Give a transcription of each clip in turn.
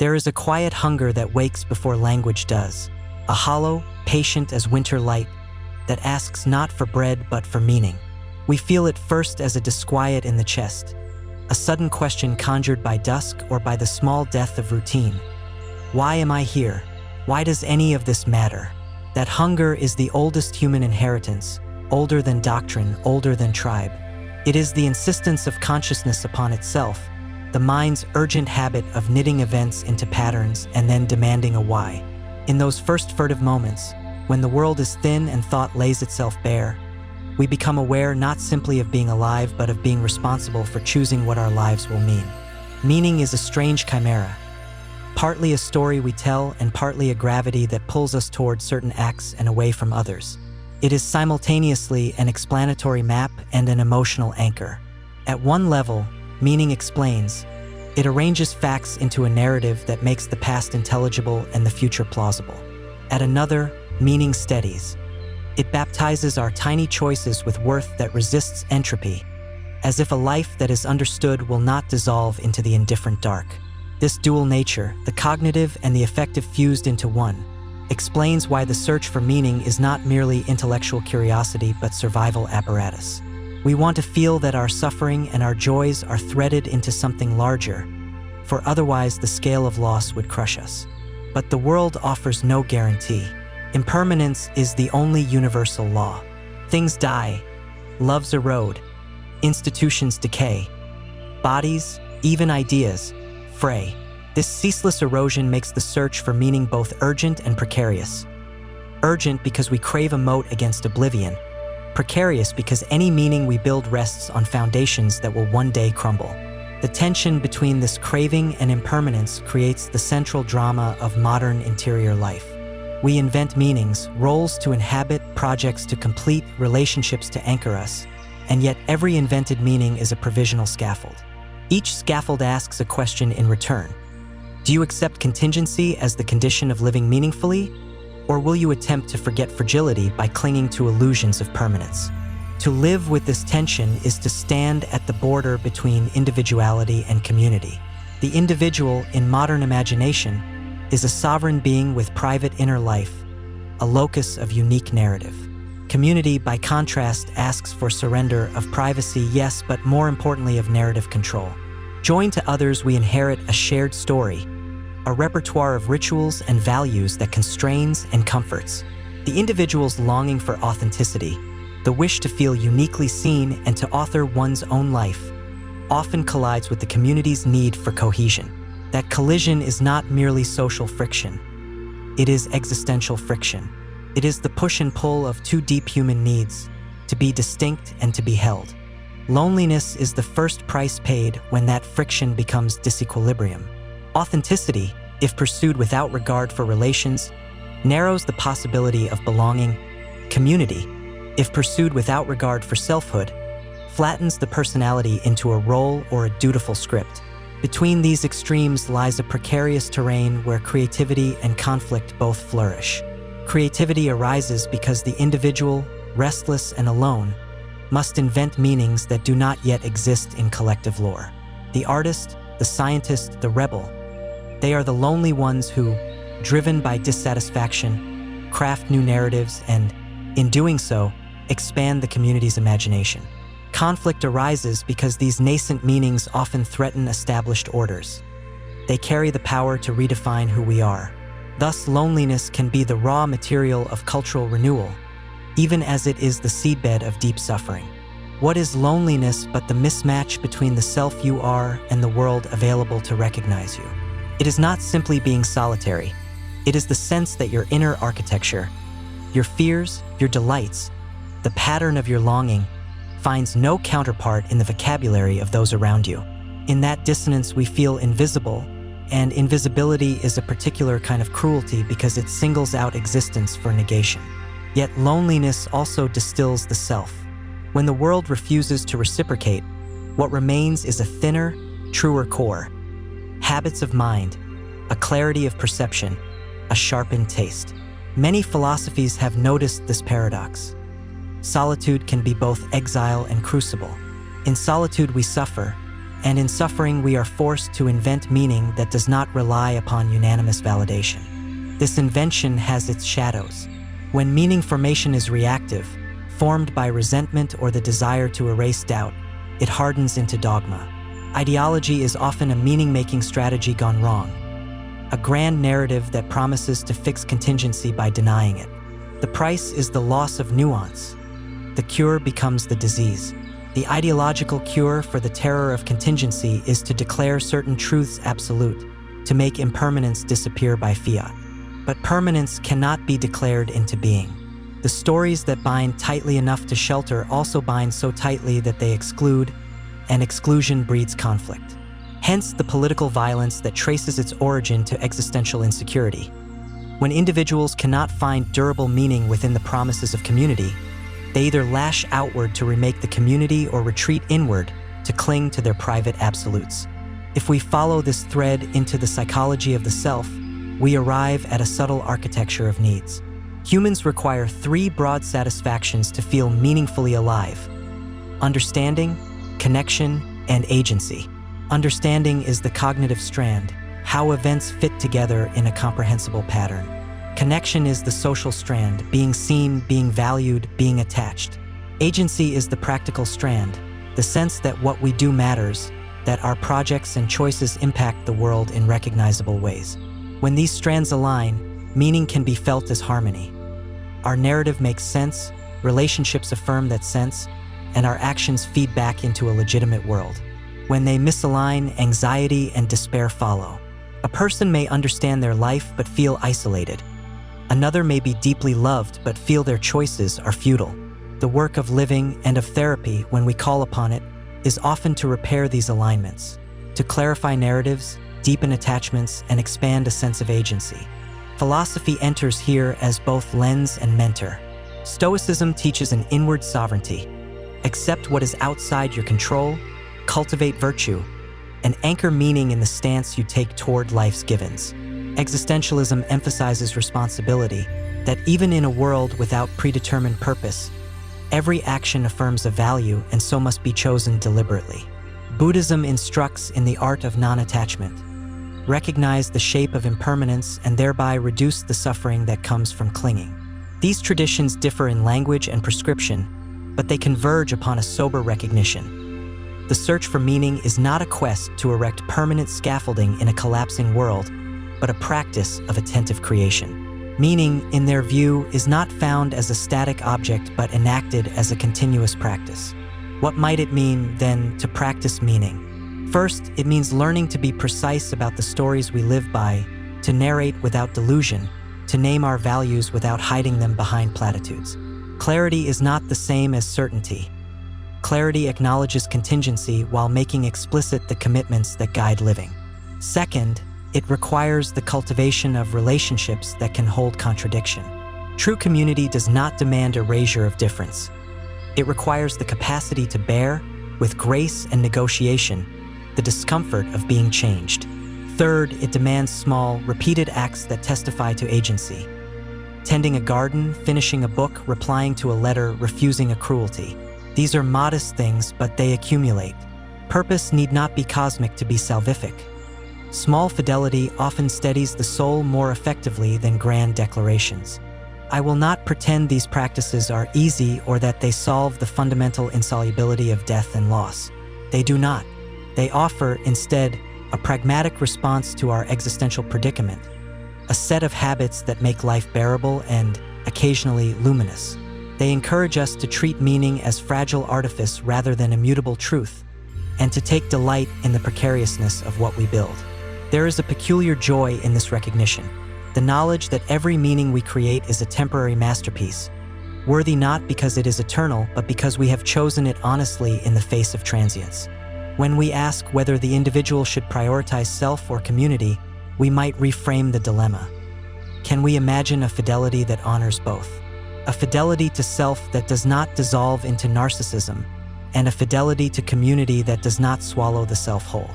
There is a quiet hunger that wakes before language does, a hollow, patient as winter light that asks not for bread but for meaning. We feel it first as a disquiet in the chest, a sudden question conjured by dusk or by the small death of routine. Why am I here? Why does any of this matter? That hunger is the oldest human inheritance, older than doctrine, older than tribe. It is the insistence of consciousness upon itself, the mind's urgent habit of knitting events into patterns and then demanding a why. In those first furtive moments, when the world is thin and thought lays itself bare, we become aware not simply of being alive but of being responsible for choosing what our lives will mean. Meaning is a strange chimera, partly a story we tell and partly a gravity that pulls us toward certain acts and away from others. It is simultaneously an explanatory map and an emotional anchor. At one level, meaning explains. It arranges facts into a narrative that makes the past intelligible and the future plausible. At another, meaning steadies. It baptizes our tiny choices with worth that resists entropy, as if a life that is understood will not dissolve into the indifferent dark. This dual nature, the cognitive and the affective fused into one, explains why the search for meaning is not merely intellectual curiosity but survival apparatus. We want to feel that our suffering and our joys are threaded into something larger, for otherwise the scale of loss would crush us. But the world offers no guarantee. Impermanence is the only universal law. Things die, loves erode, institutions decay, bodies, even ideas, fray. This ceaseless erosion makes the search for meaning both urgent and precarious. Urgent because we crave a moat against oblivion, precarious because any meaning we build rests on foundations that will one day crumble. The tension between this craving and impermanence creates the central drama of modern interior life. We invent meanings, roles to inhabit, projects to complete, relationships to anchor us, and yet every invented meaning is a provisional scaffold. Each scaffold asks a question in return. Do you accept contingency as the condition of living meaningfully? Or will you attempt to forget fragility by clinging to illusions of permanence? To live with this tension is to stand at the border between individuality and community. The individual, in modern imagination, is a sovereign being with private inner life, a locus of unique narrative. Community, by contrast, asks for surrender of privacy, yes, but more importantly of narrative control. Joined to others, we inherit a shared story, a repertoire of rituals and values that constrains and comforts. The individual's longing for authenticity, the wish to feel uniquely seen and to author one's own life, often collides with the community's need for cohesion. That collision is not merely social friction. It is existential friction. It is the push and pull of two deep human needs, to be distinct and to be held. Loneliness is the first price paid when that friction becomes disequilibrium. Authenticity, if pursued without regard for relations, narrows the possibility of belonging. Community, if pursued without regard for selfhood, flattens the personality into a role or a dutiful script. Between these extremes lies a precarious terrain where creativity and conflict both flourish. Creativity arises because the individual, restless and alone, must invent meanings that do not yet exist in collective lore. The artist, the scientist, the rebel, they are the lonely ones who, driven by dissatisfaction, craft new narratives and, in doing so, expand the community's imagination. Conflict arises because these nascent meanings often threaten established orders. They carry the power to redefine who we are. Thus, loneliness can be the raw material of cultural renewal, even as it is the seedbed of deep suffering. What is loneliness but the mismatch between the self you are and the world available to recognize you? It is not simply being solitary. It is the sense that your inner architecture, your fears, your delights, the pattern of your longing, finds no counterpart in the vocabulary of those around you. In that dissonance, we feel invisible, and invisibility is a particular kind of cruelty because it singles out existence for negation. Yet loneliness also distills the self. When the world refuses to reciprocate, what remains is a thinner, truer core, habits of mind, a clarity of perception, a sharpened taste. Many philosophies have noticed this paradox. Solitude can be both exile and crucible. In solitude we suffer, And in suffering, we are forced to invent meaning that does not rely upon unanimous validation. This invention has its shadows. When meaning formation is reactive, formed by resentment or the desire to erase doubt, it hardens into dogma. Ideology is often a meaning-making strategy gone wrong, a grand narrative that promises to fix contingency by denying it. The price is the loss of nuance. The cure becomes the disease. The ideological cure for the terror of contingency is to declare certain truths absolute, to make impermanence disappear by fiat. But permanence cannot be declared into being. The stories that bind tightly enough to shelter also bind so tightly that they exclude, and exclusion breeds conflict. Hence the political violence that traces its origin to existential insecurity. When individuals cannot find durable meaning within the promises of community, they either lash outward to remake the community or retreat inward to cling to their private absolutes. If we follow this thread into the psychology of the self, we arrive at a subtle architecture of needs. Humans require 3 broad satisfactions to feel meaningfully alive: understanding, connection, and agency. Understanding is the cognitive strand, how events fit together in a comprehensible pattern. Connection is the social strand, being seen, being valued, being attached. Agency is the practical strand, the sense that what we do matters, that our projects and choices impact the world in recognizable ways. When these strands align, meaning can be felt as harmony. Our narrative makes sense, relationships affirm that sense, and our actions feed back into a legitimate world. When they misalign, anxiety and despair follow. A person may understand their life but feel isolated. Another may be deeply loved but feel their choices are futile. The work of living and of therapy, when we call upon it, is often to repair these alignments, to clarify narratives, deepen attachments, and expand a sense of agency. Philosophy enters here as both lens and mentor. Stoicism teaches an inward sovereignty. Accept what is outside your control, cultivate virtue, and anchor meaning in the stance you take toward life's givens. Existentialism emphasizes responsibility, that even in a world without predetermined purpose, every action affirms a value and so must be chosen deliberately. Buddhism instructs in the art of non-attachment. Recognize the shape of impermanence and thereby reduce the suffering that comes from clinging. These traditions differ in language and prescription, but they converge upon a sober recognition. The search for meaning is not a quest to erect permanent scaffolding in a collapsing world, but a practice of attentive creation. Meaning, in their view, is not found as a static object but enacted as a continuous practice. What might it mean, then, to practice meaning? First, it means learning to be precise about the stories we live by, to narrate without delusion, to name our values without hiding them behind platitudes. Clarity is not the same as certainty. Clarity acknowledges contingency while making explicit the commitments that guide living. Second, it requires the cultivation of relationships that can hold contradiction. True community does not demand erasure of difference. It requires the capacity to bear, with grace and negotiation, the discomfort of being changed. Third, it demands small, repeated acts that testify to agency. Tending a garden, finishing a book, replying to a letter, refusing a cruelty. These are modest things, but they accumulate. Purpose need not be cosmic to be salvific. Small fidelity often steadies the soul more effectively than grand declarations. I will not pretend these practices are easy or that they solve the fundamental insolubility of death and loss. They do not. They offer, instead, a pragmatic response to our existential predicament, a set of habits that make life bearable and, occasionally, luminous. They encourage us to treat meaning as fragile artifice rather than immutable truth, and to take delight in the precariousness of what we build. There is a peculiar joy in this recognition, the knowledge that every meaning we create is a temporary masterpiece, worthy not because it is eternal, but because we have chosen it honestly in the face of transience. When we ask whether the individual should prioritize self or community, we might reframe the dilemma. Can we imagine a fidelity that honors both? A fidelity to self that does not dissolve into narcissism, and a fidelity to community that does not swallow the self whole.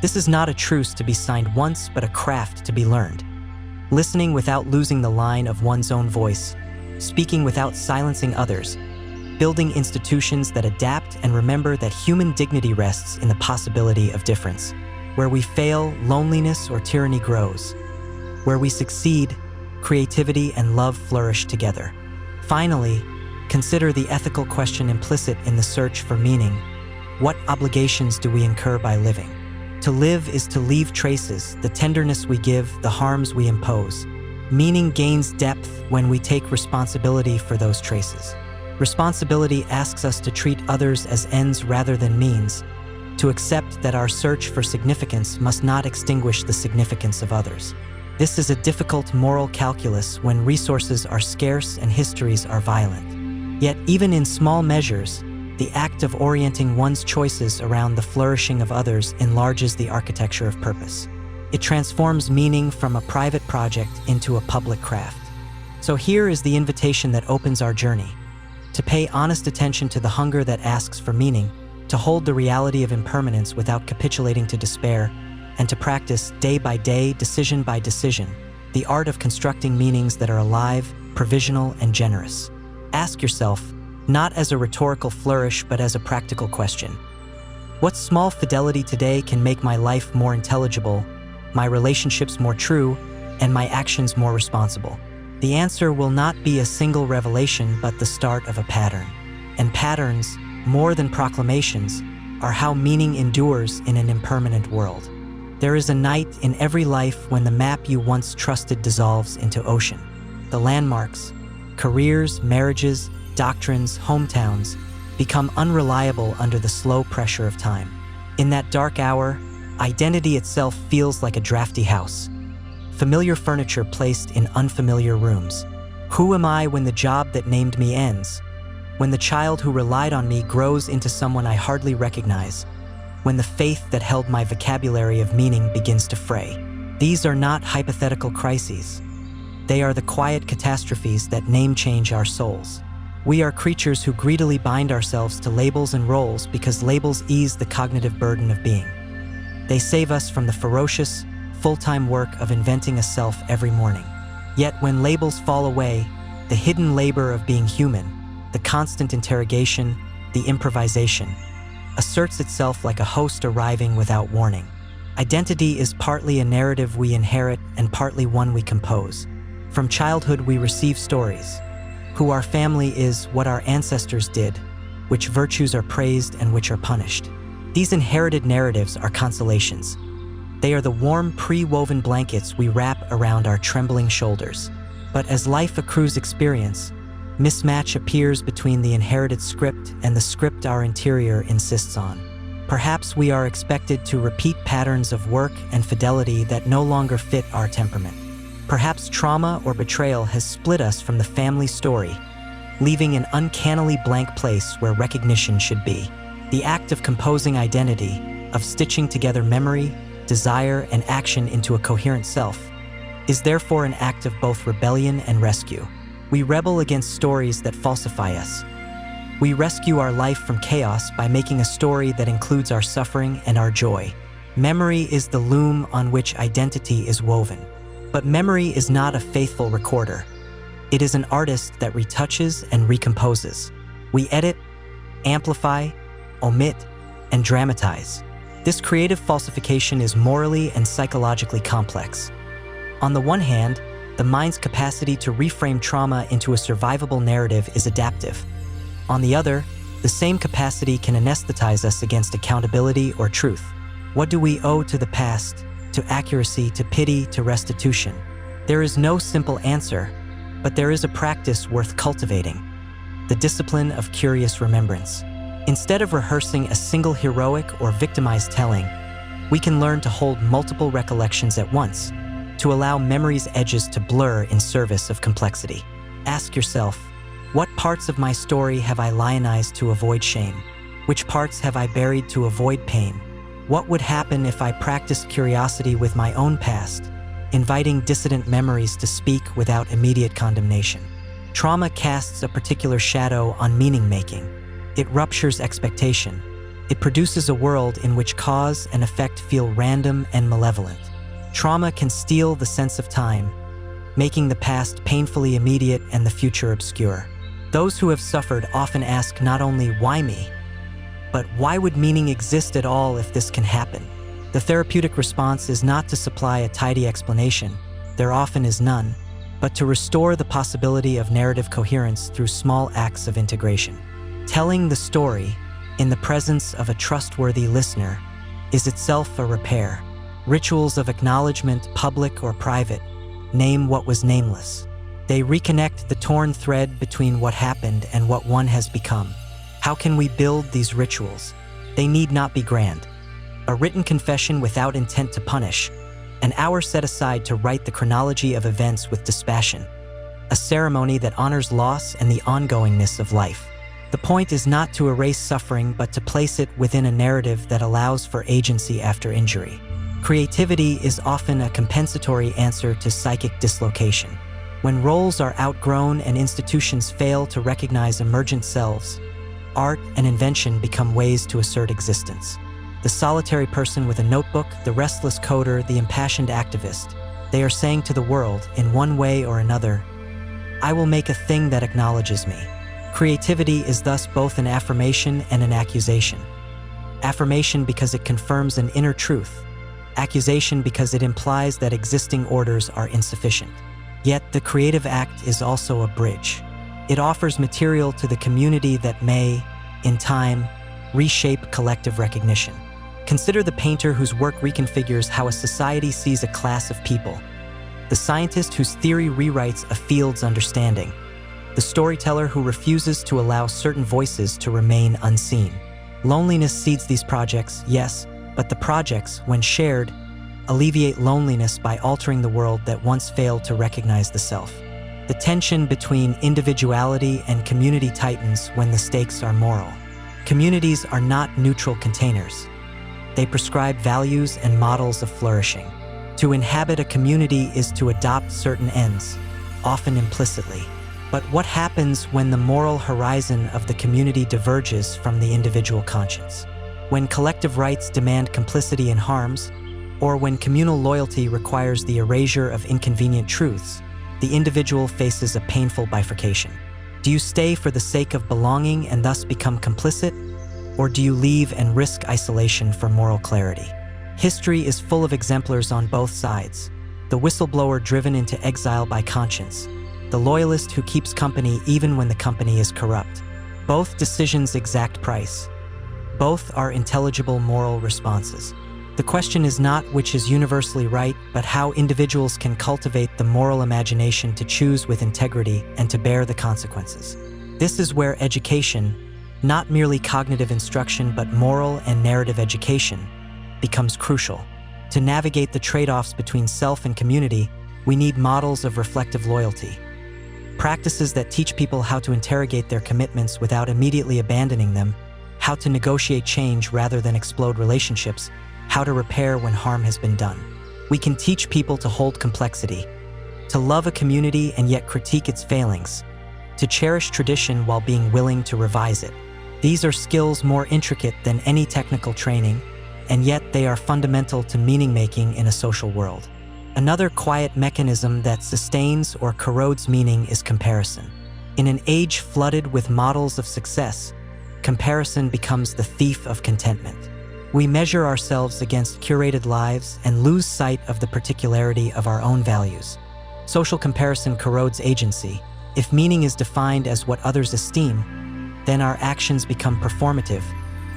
This is not a truce to be signed once, but a craft to be learned. Listening without losing the line of one's own voice, speaking without silencing others, building institutions that adapt and remember that human dignity rests in the possibility of difference. Where we fail, loneliness or tyranny grows. Where we succeed, creativity and love flourish together. Finally, consider the ethical question implicit in the search for meaning. What obligations do we incur by living? To live is to leave traces, the tenderness we give, the harms we impose. Meaning gains depth when we take responsibility for those traces. Responsibility asks us to treat others as ends rather than means, to accept that our search for significance must not extinguish the significance of others. This is a difficult moral calculus when resources are scarce and histories are violent. Yet, even in small measures, the act of orienting one's choices around the flourishing of others enlarges the architecture of purpose. It transforms meaning from a private project into a public craft. So here is the invitation that opens our journey: to pay honest attention to the hunger that asks for meaning, to hold the reality of impermanence without capitulating to despair, and to practice day by day, decision by decision, the art of constructing meanings that are alive, provisional, and generous. Ask yourself, not as a rhetorical flourish, but as a practical question: what small fidelity today can make my life more intelligible, my relationships more true, and my actions more responsible? The answer will not be a single revelation, but the start of a pattern. And patterns, more than proclamations, are how meaning endures in an impermanent world. There is a night in every life when the map you once trusted dissolves into ocean. The landmarks, careers, marriages, doctrines, hometowns, become unreliable under the slow pressure of time. In that dark hour, identity itself feels like a drafty house. Familiar furniture placed in unfamiliar rooms. Who am I when the job that named me ends? When the child who relied on me grows into someone I hardly recognize? When the faith that held my vocabulary of meaning begins to fray? These are not hypothetical crises. They are the quiet catastrophes that name change our souls. We are creatures who greedily bind ourselves to labels and roles because labels ease the cognitive burden of being. They save us from the ferocious, full-time work of inventing a self every morning. Yet when labels fall away, the hidden labor of being human, the constant interrogation, the improvisation, asserts itself like a host arriving without warning. Identity is partly a narrative we inherit and partly one we compose. From childhood we receive stories. Who our family is, what our ancestors did, which virtues are praised and which are punished. These inherited narratives are consolations. They are the warm, pre-woven blankets we wrap around our trembling shoulders. But as life accrues experience, mismatch appears between the inherited script and the script our interior insists on. Perhaps we are expected to repeat patterns of work and fidelity that no longer fit our temperament. Perhaps trauma or betrayal has split us from the family story, leaving an uncannily blank place where recognition should be. The act of composing identity, of stitching together memory, desire, and action into a coherent self, is therefore an act of both rebellion and rescue. We rebel against stories that falsify us. We rescue our life from chaos by making a story that includes our suffering and our joy. Memory is the loom on which identity is woven. But memory is not a faithful recorder. It is an artist that retouches and recomposes. We edit, amplify, omit, and dramatize. This creative falsification is morally and psychologically complex. On the one hand, the mind's capacity to reframe trauma into a survivable narrative is adaptive. On the other, the same capacity can anesthetize us against accountability or truth. What do we owe to the past, to accuracy, to pity, to restitution? There is no simple answer, but there is a practice worth cultivating: the discipline of curious remembrance. Instead of rehearsing a single heroic or victimized telling, we can learn to hold multiple recollections at once, to allow memory's edges to blur in service of complexity. Ask yourself, what parts of my story have I lionized to avoid shame? Which parts have I buried to avoid pain? What would happen if I practiced curiosity with my own past, inviting dissident memories to speak without immediate condemnation? Trauma casts a particular shadow on meaning-making. It ruptures expectation. It produces a world in which cause and effect feel random and malevolent. Trauma can steal the sense of time, making the past painfully immediate and the future obscure. Those who have suffered often ask not only why me, but why would meaning exist at all if this can happen? The therapeutic response is not to supply a tidy explanation, there often is none, but to restore the possibility of narrative coherence through small acts of integration. Telling the story in the presence of a trustworthy listener is itself a repair. Rituals of acknowledgement, public or private, name what was nameless. They reconnect the torn thread between what happened and what one has become. How can we build these rituals? They need not be grand. A written confession without intent to punish, an hour set aside to write the chronology of events with dispassion, a ceremony that honors loss and the ongoingness of life. The point is not to erase suffering, but to place it within a narrative that allows for agency after injury. Creativity is often a compensatory answer to psychic dislocation. When roles are outgrown and institutions fail to recognize emergent selves, art and invention become ways to assert existence. The solitary person with a notebook, the restless coder, the impassioned activist, they are saying to the world, in one way or another, I will make a thing that acknowledges me. Creativity is thus both an affirmation and an accusation. Affirmation because it confirms an inner truth. Accusation because it implies that existing orders are insufficient. Yet the creative act is also a bridge. It offers material to the community that may, in time, reshape collective recognition. Consider the painter whose work reconfigures how a society sees a class of people, the scientist whose theory rewrites a field's understanding, the storyteller who refuses to allow certain voices to remain unseen. Loneliness seeds these projects, yes, but the projects, when shared, alleviate loneliness by altering the world that once failed to recognize the self. The tension between individuality and community tightens when the stakes are moral. Communities are not neutral containers. They prescribe values and models of flourishing. To inhabit a community is to adopt certain ends, often implicitly. But what happens when the moral horizon of the community diverges from the individual conscience? When collective rights demand complicity in harms, or when communal loyalty requires the erasure of inconvenient truths, the individual faces a painful bifurcation. Do you stay for the sake of belonging and thus become complicit? Or do you leave and risk isolation for moral clarity? History is full of exemplars on both sides. The whistleblower driven into exile by conscience, the loyalist who keeps company even when the company is corrupt. Both decisions exact price. Both are intelligible moral responses. The question is not which is universally right, but how individuals can cultivate the moral imagination to choose with integrity and to bear the consequences. This is where education, not merely cognitive instruction but moral and narrative education, becomes crucial. To navigate the trade-offs between self and community, we need models of reflective loyalty. Practices that teach people how to interrogate their commitments without immediately abandoning them, how to negotiate change rather than explode relationships, how to repair when harm has been done. We can teach people to hold complexity, to love a community and yet critique its failings, to cherish tradition while being willing to revise it. These are skills more intricate than any technical training, and yet they are fundamental to meaning-making in a social world. Another quiet mechanism that sustains or corrodes meaning is comparison. In an age flooded with models of success, comparison becomes the thief of contentment. We measure ourselves against curated lives and lose sight of the particularity of our own values. Social comparison corrodes agency. If meaning is defined as what others esteem, then our actions become performative,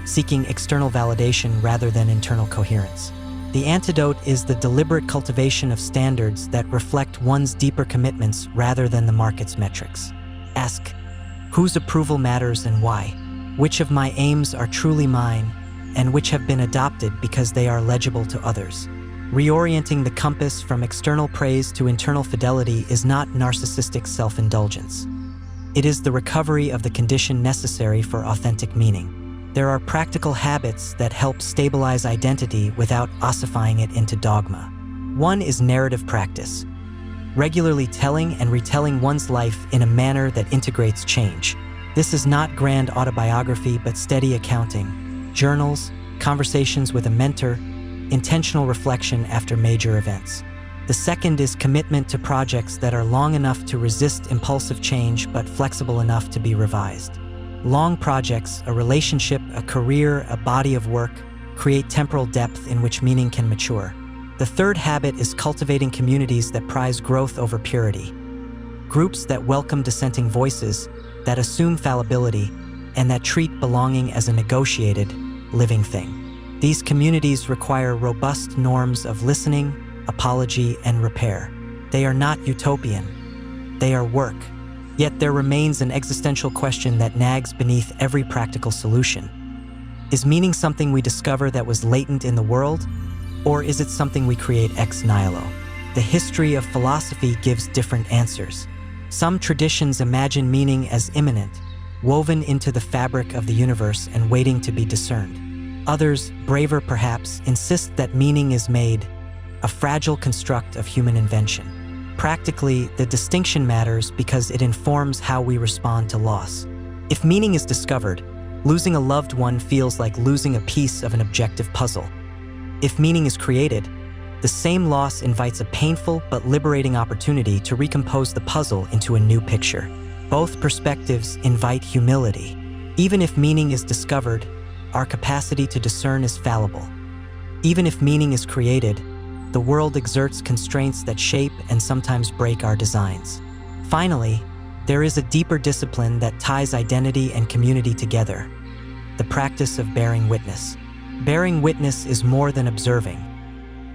seeking external validation rather than internal coherence. The antidote is the deliberate cultivation of standards that reflect one's deeper commitments rather than the market's metrics. Ask, whose approval matters and why? Which of my aims are truly mine, and which have been adopted because they are legible to others? Reorienting the compass from external praise to internal fidelity is not narcissistic self-indulgence. It is the recovery of the condition necessary for authentic meaning. There are practical habits that help stabilize identity without ossifying it into dogma. One is narrative practice, regularly telling and retelling one's life in a manner that integrates change. This is not grand autobiography, but steady accounting, journals, conversations with a mentor, intentional reflection after major events. The second is commitment to projects that are long enough to resist impulsive change but flexible enough to be revised. Long projects, a relationship, a career, a body of work, create temporal depth in which meaning can mature. The third habit is cultivating communities that prize growth over purity. Groups that welcome dissenting voices, that assume fallibility, and that treat belonging as a negotiated, living thing. These communities require robust norms of listening, apology, and repair. They are not utopian. They are work. Yet there remains an existential question that nags beneath every practical solution. Is meaning something we discover that was latent in the world, or is it something we create ex nihilo? The history of philosophy gives different answers. Some traditions imagine meaning as immanent, woven into the fabric of the universe and waiting to be discerned. Others, braver perhaps, insist that meaning is made, a fragile construct of human invention. Practically, the distinction matters because it informs how we respond to loss. If meaning is discovered, losing a loved one feels like losing a piece of an objective puzzle. If meaning is created, the same loss invites a painful but liberating opportunity to recompose the puzzle into a new picture. Both perspectives invite humility. Even if meaning is discovered, our capacity to discern is fallible. Even if meaning is created, the world exerts constraints that shape and sometimes break our designs. Finally, there is a deeper discipline that ties identity and community together: the practice of bearing witness. Bearing witness is more than observing.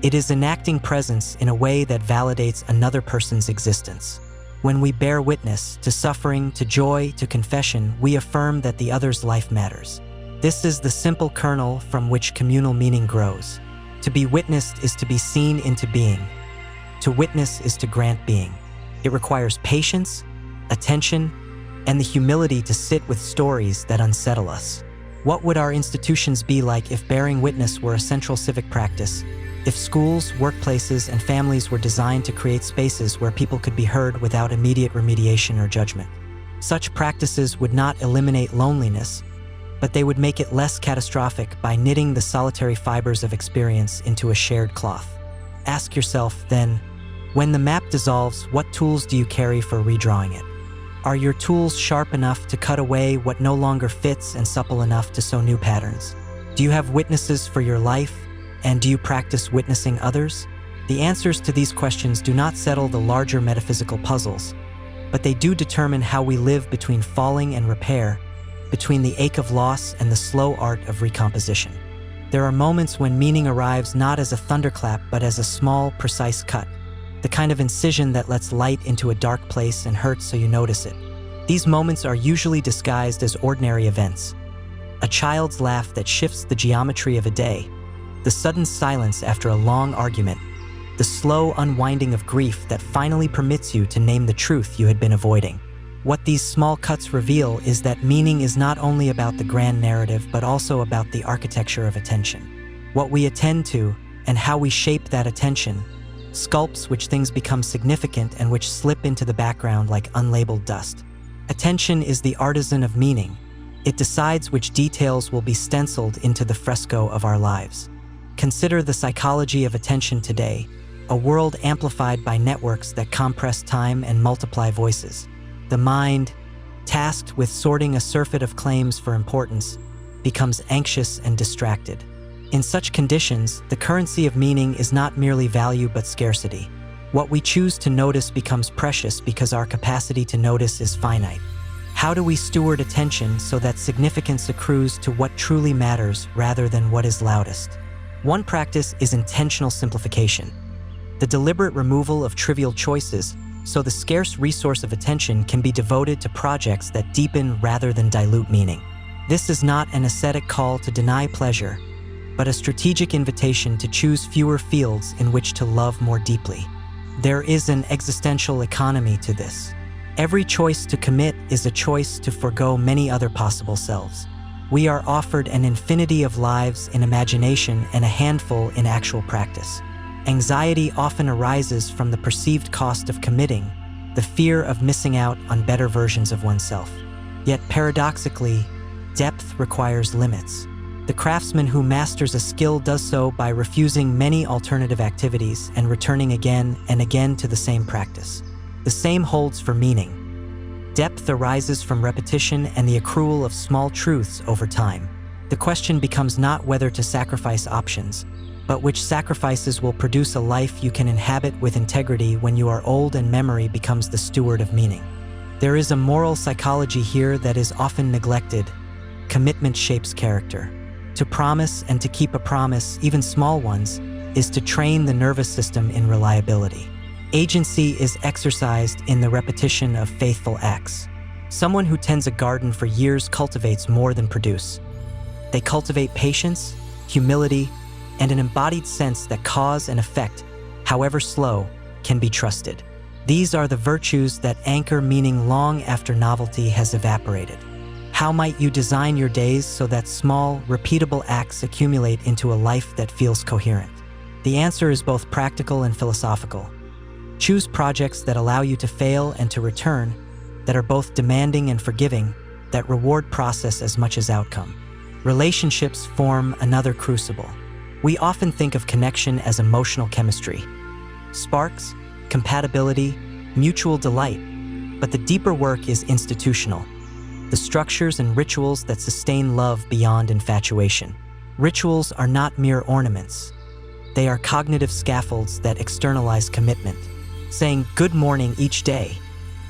It is enacting presence in a way that validates another person's existence. When we bear witness to suffering, to joy, to confession, we affirm that the other's life matters. This is the simple kernel from which communal meaning grows. To be witnessed is to be seen into being. To witness is to grant being. It requires patience, attention, and the humility to sit with stories that unsettle us. What would our institutions be like if bearing witness were a central civic practice? If schools, workplaces, and families were designed to create spaces where people could be heard without immediate remediation or judgment? Such practices would not eliminate loneliness, but they would make it less catastrophic by knitting the solitary fibers of experience into a shared cloth. Ask yourself, then, when the map dissolves, what tools do you carry for redrawing it? Are your tools sharp enough to cut away what no longer fits and supple enough to sew new patterns? Do you have witnesses for your life, and do you practice witnessing others? The answers to these questions do not settle the larger metaphysical puzzles, but they do determine how we live between falling and repair, between the ache of loss and the slow art of recomposition. There are moments when meaning arrives not as a thunderclap but as a small, precise cut, the kind of incision that lets light into a dark place and hurts so you notice it. These moments are usually disguised as ordinary events: a child's laugh that shifts the geometry of a day, the sudden silence after a long argument, the slow unwinding of grief that finally permits you to name the truth you had been avoiding. What these small cuts reveal is that meaning is not only about the grand narrative, but also about the architecture of attention. What we attend to, and how we shape that attention, sculpts which things become significant and which slip into the background like unlabeled dust. Attention is the artisan of meaning. It decides which details will be stenciled into the fresco of our lives. Consider the psychology of attention today, a world amplified by networks that compress time and multiply voices. The mind, tasked with sorting a surfeit of claims for importance, becomes anxious and distracted. In such conditions, the currency of meaning is not merely value but scarcity. What we choose to notice becomes precious because our capacity to notice is finite. How do we steward attention so that significance accrues to what truly matters rather than what is loudest? One practice is intentional simplification, the deliberate removal of trivial choices so the scarce resource of attention can be devoted to projects that deepen rather than dilute meaning. This is not an ascetic call to deny pleasure, but a strategic invitation to choose fewer fields in which to love more deeply. There is an existential economy to this. Every choice to commit is a choice to forego many other possible selves. We are offered an infinity of lives in imagination and a handful in actual practice. Anxiety often arises from the perceived cost of committing, the fear of missing out on better versions of oneself. Yet paradoxically, depth requires limits. The craftsman who masters a skill does so by refusing many alternative activities and returning again and again to the same practice. The same holds for meaning. Depth arises from repetition and the accrual of small truths over time. The question becomes not whether to sacrifice options, but which sacrifices will produce a life you can inhabit with integrity when you are old and memory becomes the steward of meaning. There is a moral psychology here that is often neglected. Commitment shapes character. To promise and to keep a promise, even small ones, is to train the nervous system in reliability. Agency is exercised in the repetition of faithful acts. Someone who tends a garden for years cultivates more than produce. They cultivate patience, humility, and an embodied sense that cause and effect, however slow, can be trusted. These are the virtues that anchor meaning long after novelty has evaporated. How might you design your days so that small, repeatable acts accumulate into a life that feels coherent? The answer is both practical and philosophical. Choose projects that allow you to fail and to return, that are both demanding and forgiving, that reward process as much as outcome. Relationships form another crucible. We often think of connection as emotional chemistry. Sparks, compatibility, mutual delight, but the deeper work is institutional. The structures and rituals that sustain love beyond infatuation. Rituals are not mere ornaments. They are cognitive scaffolds that externalize commitment. Saying good morning each day,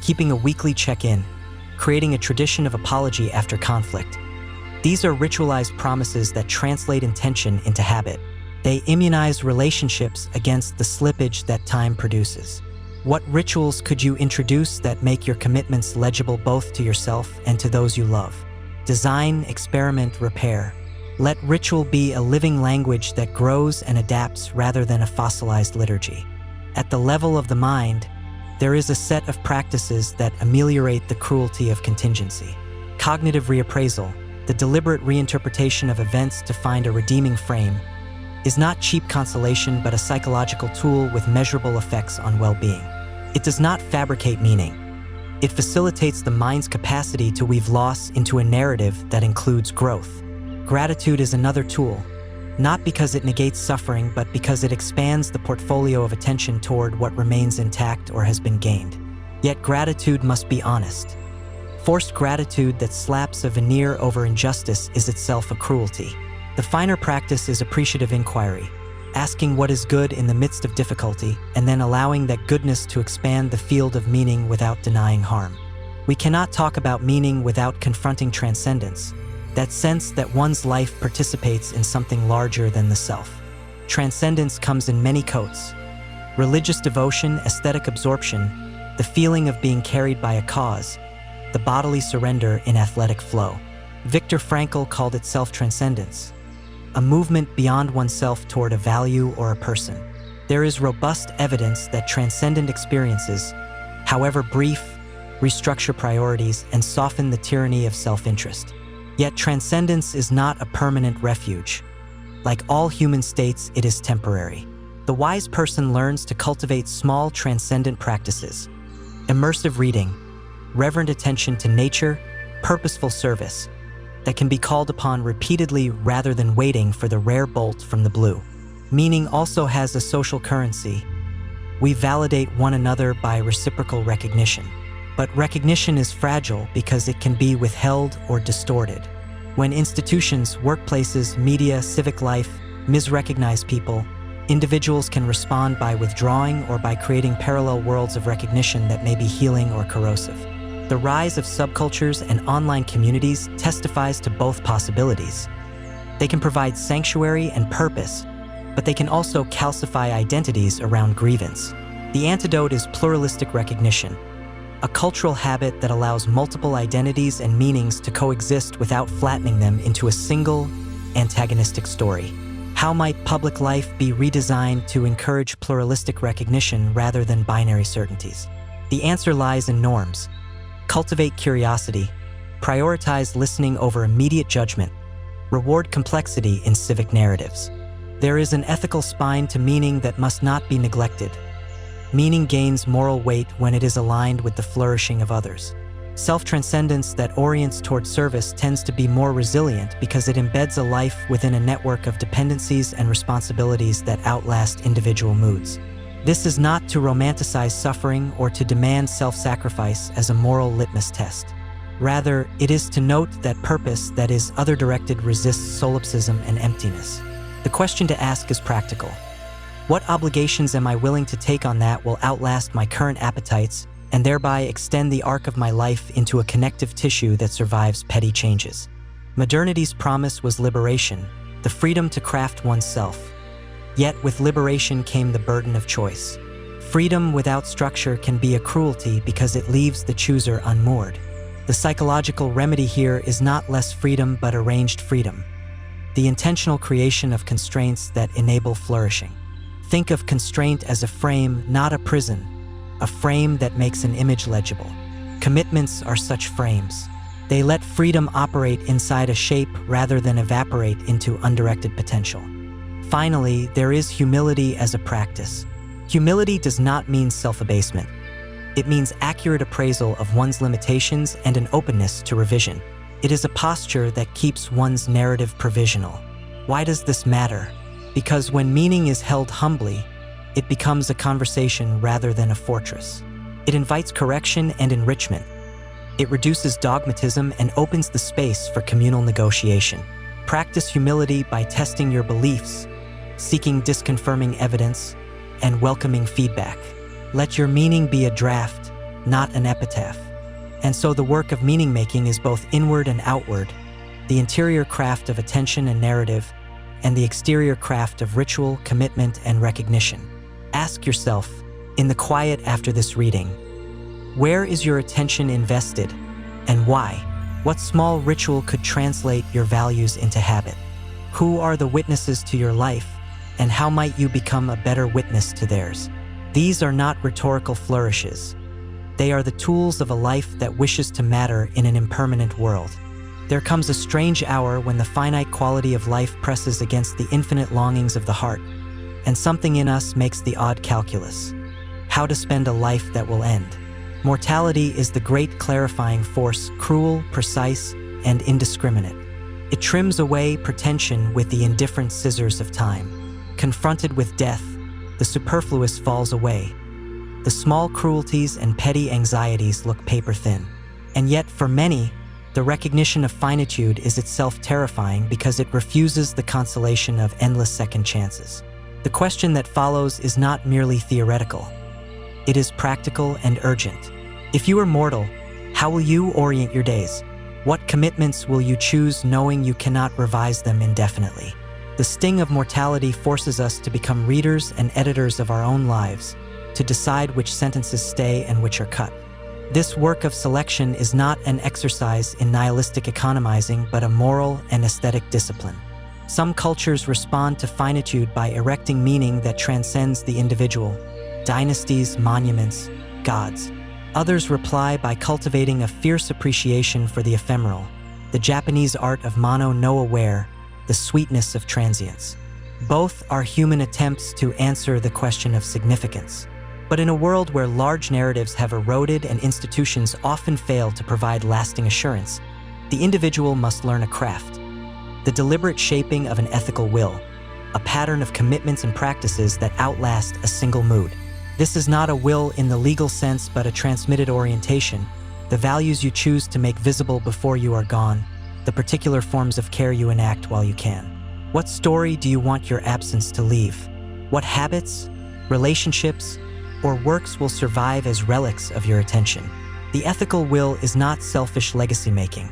keeping a weekly check-in, creating a tradition of apology after conflict. These are ritualized promises that translate intention into habit. They immunize relationships against the slippage that time produces. What rituals could you introduce that make your commitments legible both to yourself and to those you love? Design, experiment, repair. Let ritual be a living language that grows and adapts rather than a fossilized liturgy. At the level of the mind, there is a set of practices that ameliorate the cruelty of contingency. Cognitive reappraisal, the deliberate reinterpretation of events to find a redeeming frame, is not cheap consolation but a psychological tool with measurable effects on well-being. It does not fabricate meaning. It facilitates the mind's capacity to weave loss into a narrative that includes growth. Gratitude is another tool, not because it negates suffering, but because it expands the portfolio of attention toward what remains intact or has been gained. Yet gratitude must be honest. Forced gratitude that slaps a veneer over injustice is itself a cruelty. The finer practice is appreciative inquiry, asking what is good in the midst of difficulty, and then allowing that goodness to expand the field of meaning without denying harm. We cannot talk about meaning without confronting transcendence, that sense that one's life participates in something larger than the self. Transcendence comes in many coats: religious devotion, aesthetic absorption, the feeling of being carried by a cause, the bodily surrender in athletic flow. Viktor Frankl called it self-transcendence, a movement beyond oneself toward a value or a person. There is robust evidence that transcendent experiences, however brief, restructure priorities and soften the tyranny of self-interest. Yet transcendence is not a permanent refuge. Like all human states, it is temporary. The wise person learns to cultivate small transcendent practices: immersive reading, reverent attention to nature, purposeful service, that can be called upon repeatedly rather than waiting for the rare bolt from the blue. Meaning also has a social currency. We validate one another by reciprocal recognition. But recognition is fragile because it can be withheld or distorted. When institutions, workplaces, media, civic life misrecognize people, individuals can respond by withdrawing or by creating parallel worlds of recognition that may be healing or corrosive. The rise of subcultures and online communities testifies to both possibilities. They can provide sanctuary and purpose, but they can also calcify identities around grievance. The antidote is pluralistic recognition, a cultural habit that allows multiple identities and meanings to coexist without flattening them into a single, antagonistic story. How might public life be redesigned to encourage pluralistic recognition rather than binary certainties? The answer lies in norms. Cultivate curiosity, prioritize listening over immediate judgment, reward complexity in civic narratives. There is an ethical spine to meaning that must not be neglected. Meaning gains moral weight when it is aligned with the flourishing of others. Self-transcendence that orients toward service tends to be more resilient because it embeds a life within a network of dependencies and responsibilities that outlast individual moods. This is not to romanticize suffering or to demand self-sacrifice as a moral litmus test. Rather, it is to note that purpose that is other-directed resists solipsism and emptiness. The question to ask is practical. What obligations am I willing to take on that will outlast my current appetites and thereby extend the arc of my life into a connective tissue that survives petty changes? Modernity's promise was liberation, the freedom to craft oneself. Yet with liberation came the burden of choice. Freedom without structure can be a cruelty because it leaves the chooser unmoored. The psychological remedy here is not less freedom but arranged freedom, the intentional creation of constraints that enable flourishing. Think of constraint as a frame, not a prison, a frame that makes an image legible. Commitments are such frames. They let freedom operate inside a shape rather than evaporate into undirected potential. Finally, there is humility as a practice. Humility does not mean self-abasement. It means accurate appraisal of one's limitations and an openness to revision. It is a posture that keeps one's narrative provisional. Why does this matter? Because when meaning is held humbly, it becomes a conversation rather than a fortress. It invites correction and enrichment. It reduces dogmatism and opens the space for communal negotiation. Practice humility by testing your beliefs, seeking disconfirming evidence, and welcoming feedback. Let your meaning be a draft, not an epitaph. And so the work of meaning-making is both inward and outward, the interior craft of attention and narrative, and the exterior craft of ritual, commitment, and recognition. Ask yourself, in the quiet after this reading, where is your attention invested, and why? What small ritual could translate your values into habit? Who are the witnesses to your life, and how might you become a better witness to theirs? These are not rhetorical flourishes. They are the tools of a life that wishes to matter in an impermanent world. There comes a strange hour when the finite quality of life presses against the infinite longings of the heart, and something in us makes the odd calculus: how to spend a life that will end. Mortality is the great clarifying force, cruel, precise, and indiscriminate. It trims away pretension with the indifferent scissors of time. Confronted with death, the superfluous falls away. The small cruelties and petty anxieties look paper-thin. And yet, for many, the recognition of finitude is itself terrifying because it refuses the consolation of endless second chances. The question that follows is not merely theoretical. It is practical and urgent. If you are mortal, how will you orient your days? What commitments will you choose knowing you cannot revise them indefinitely? The sting of mortality forces us to become readers and editors of our own lives, to decide which sentences stay and which are cut. This work of selection is not an exercise in nihilistic economizing, but a moral and aesthetic discipline. Some cultures respond to finitude by erecting meaning that transcends the individual: dynasties, monuments, gods. Others reply by cultivating a fierce appreciation for the ephemeral, the Japanese art of mono no aware, the sweetness of transience. Both are human attempts to answer the question of significance. But in a world where large narratives have eroded and institutions often fail to provide lasting assurance, the individual must learn a craft: the deliberate shaping of an ethical will, a pattern of commitments and practices that outlast a single mood. This is not a will in the legal sense, but a transmitted orientation, the values you choose to make visible before you are gone, the particular forms of care you enact while you can. What story do you want your absence to leave? What habits, relationships, or works will survive as relics of your attention? The ethical will is not selfish legacy making.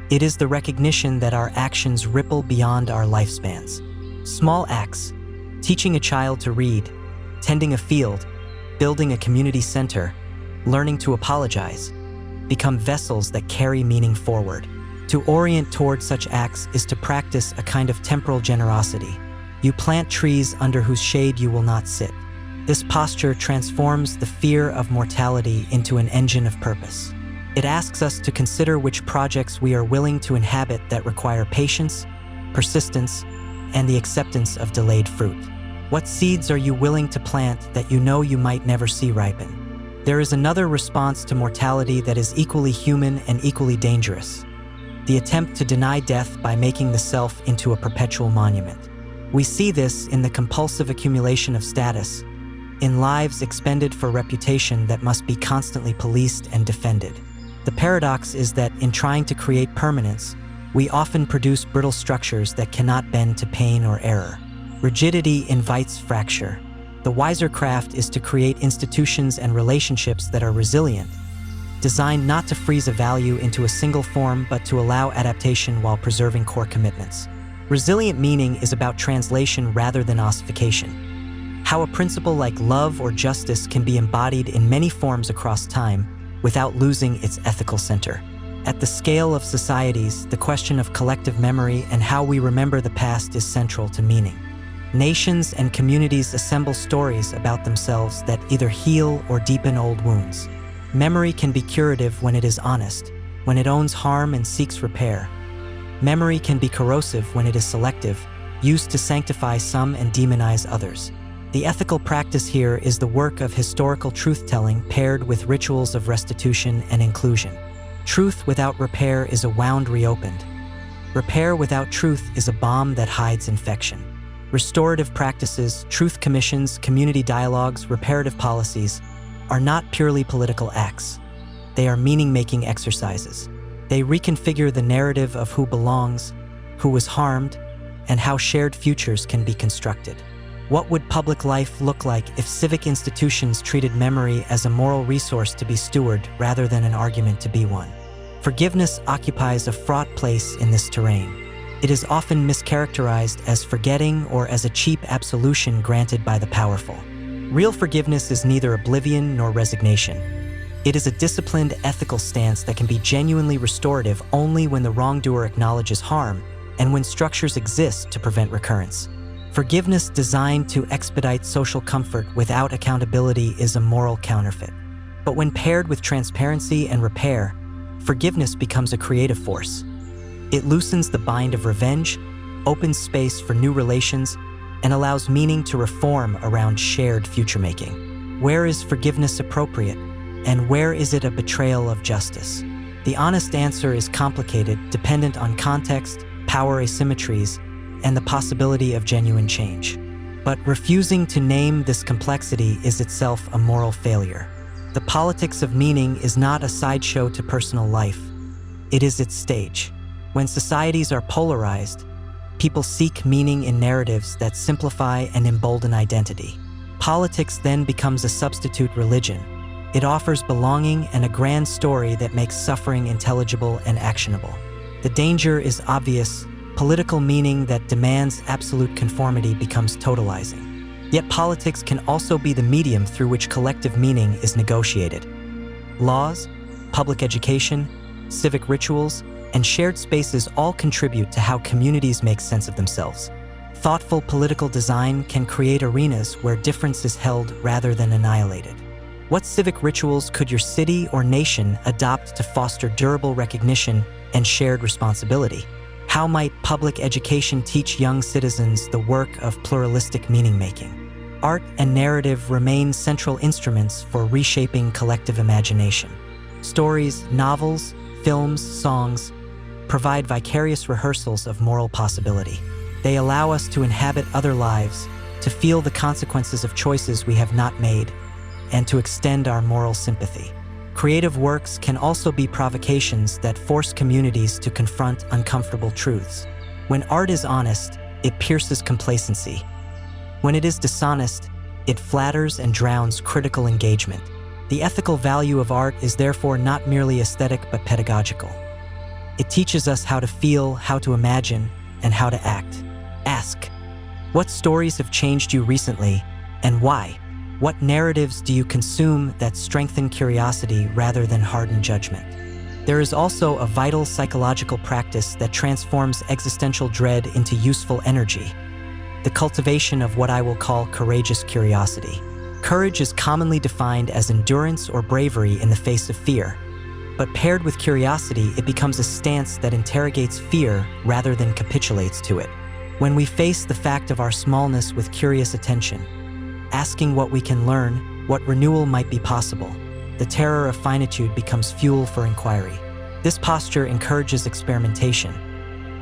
It is the recognition that our actions ripple beyond our lifespans. Small acts, teaching a child to read, tending a field, building a community center, learning to apologize, become vessels that carry meaning forward. To orient toward such acts is to practice a kind of temporal generosity. You plant trees under whose shade you will not sit. This posture transforms the fear of mortality into an engine of purpose. It asks us to consider which projects we are willing to inhabit that require patience, persistence, and the acceptance of delayed fruit. What seeds are you willing to plant that you know you might never see ripen? There is another response to mortality that is equally human and equally dangerous: the attempt to deny death by making the self into a perpetual monument. We see this in the compulsive accumulation of status, in lives expended for reputation that must be constantly policed and defended. The paradox is that in trying to create permanence, we often produce brittle structures that cannot bend to pain or error. Rigidity invites fracture. The wiser craft is to create institutions and relationships that are resilient, designed not to freeze a value into a single form but to allow adaptation while preserving core commitments. Resilient meaning is about translation rather than ossification. How a principle like love or justice can be embodied in many forms across time without losing its ethical center. At the scale of societies, the question of collective memory and how we remember the past is central to meaning. Nations and communities assemble stories about themselves that either heal or deepen old wounds. Memory can be curative when it is honest, when it owns harm and seeks repair. Memory can be corrosive when it is selective, used to sanctify some and demonize others. The ethical practice here is the work of historical truth-telling paired with rituals of restitution and inclusion. Truth without repair is a wound reopened. Repair without truth is a bomb that hides infection. Restorative practices, truth commissions, community dialogues, reparative policies are not purely political acts. They are meaning-making exercises. They reconfigure the narrative of who belongs, who was harmed, and how shared futures can be constructed. What would public life look like if civic institutions treated memory as a moral resource to be stewarded rather than an argument to be won? Forgiveness occupies a fraught place in this terrain. It is often mischaracterized as forgetting or as a cheap absolution granted by the powerful. Real forgiveness is neither oblivion nor resignation. It is a disciplined, ethical stance that can be genuinely restorative only when the wrongdoer acknowledges harm and when structures exist to prevent recurrence. Forgiveness designed to expedite social comfort without accountability is a moral counterfeit. But when paired with transparency and repair, forgiveness becomes a creative force. It loosens the bind of revenge, opens space for new relations, and allows meaning to reform around shared future-making. Where is forgiveness appropriate, and where is it a betrayal of justice? The honest answer is complicated, dependent on context, power asymmetries, and the possibility of genuine change. But refusing to name this complexity is itself a moral failure. The politics of meaning is not a sideshow to personal life. It is its stage. When societies are polarized, people seek meaning in narratives that simplify and embolden identity. Politics then becomes a substitute religion. It offers belonging and a grand story that makes suffering intelligible and actionable. The danger is obvious. Political meaning that demands absolute conformity becomes totalizing. Yet politics can also be the medium through which collective meaning is negotiated. Laws, public education, civic rituals, and shared spaces all contribute to how communities make sense of themselves. Thoughtful political design can create arenas where difference is held rather than annihilated. What civic rituals could your city or nation adopt to foster durable recognition and shared responsibility? How might public education teach young citizens the work of pluralistic meaning-making? Art and narrative remain central instruments for reshaping collective imagination. Stories, novels, films, songs provide vicarious rehearsals of moral possibility. They allow us to inhabit other lives, to feel the consequences of choices we have not made, and to extend our moral sympathy. Creative works can also be provocations that force communities to confront uncomfortable truths. When art is honest, it pierces complacency. When it is dishonest, it flatters and drowns critical engagement. The ethical value of art is therefore not merely aesthetic but pedagogical. It teaches us how to feel, how to imagine, and how to act. Ask, what stories have changed you recently, and why? What narratives do you consume that strengthen curiosity rather than harden judgment? There is also a vital psychological practice that transforms existential dread into useful energy: the cultivation of what I will call courageous curiosity. Courage is commonly defined as endurance or bravery in the face of fear. But paired with curiosity, it becomes a stance that interrogates fear rather than capitulates to it. When we face the fact of our smallness with curious attention, asking what we can learn, what renewal might be possible, the terror of finitude becomes fuel for inquiry. This posture encourages experimentation.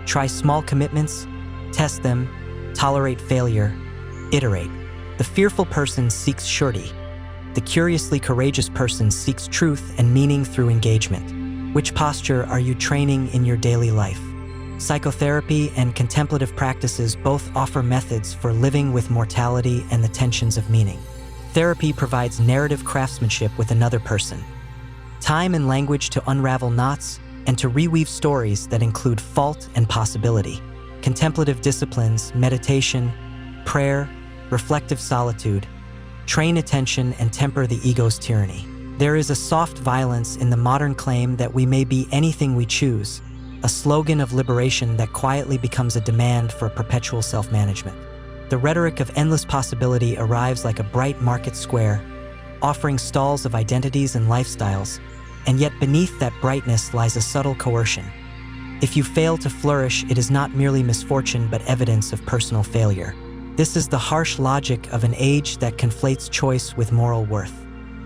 Try small commitments, test them, tolerate failure, iterate. The fearful person seeks surety. The curiously courageous person seeks truth and meaning through engagement. Which posture are you training in your daily life? Psychotherapy and contemplative practices both offer methods for living with mortality and the tensions of meaning. Therapy provides narrative craftsmanship with another person, time and language to unravel knots and to reweave stories that include fault and possibility. Contemplative disciplines, meditation, prayer, reflective solitude, train attention and temper the ego's tyranny. There is a soft violence in the modern claim that we may be anything we choose, a slogan of liberation that quietly becomes a demand for perpetual self-management. The rhetoric of endless possibility arrives like a bright market square, offering stalls of identities and lifestyles, and yet beneath that brightness lies a subtle coercion. If you fail to flourish, it is not merely misfortune but evidence of personal failure. This is the harsh logic of an age that conflates choice with moral worth.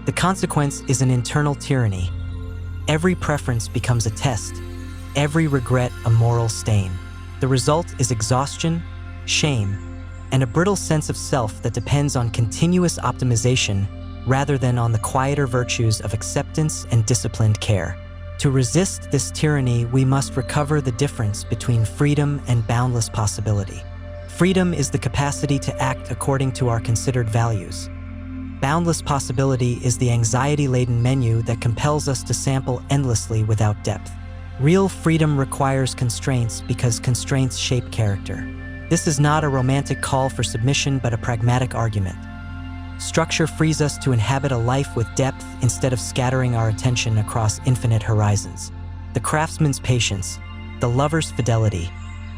The consequence is an internal tyranny. Every preference becomes a test, every regret a moral stain. The result is exhaustion, shame, and a brittle sense of self that depends on continuous optimization rather than on the quieter virtues of acceptance and disciplined care. To resist this tyranny, we must recover the difference between freedom and boundless possibility. Freedom is the capacity to act according to our considered values. Boundless possibility is the anxiety-laden menu that compels us to sample endlessly without depth. Real freedom requires constraints because constraints shape character. This is not a romantic call for submission but a pragmatic argument. Structure frees us to inhabit a life with depth instead of scattering our attention across infinite horizons. The craftsman's patience, the lover's fidelity,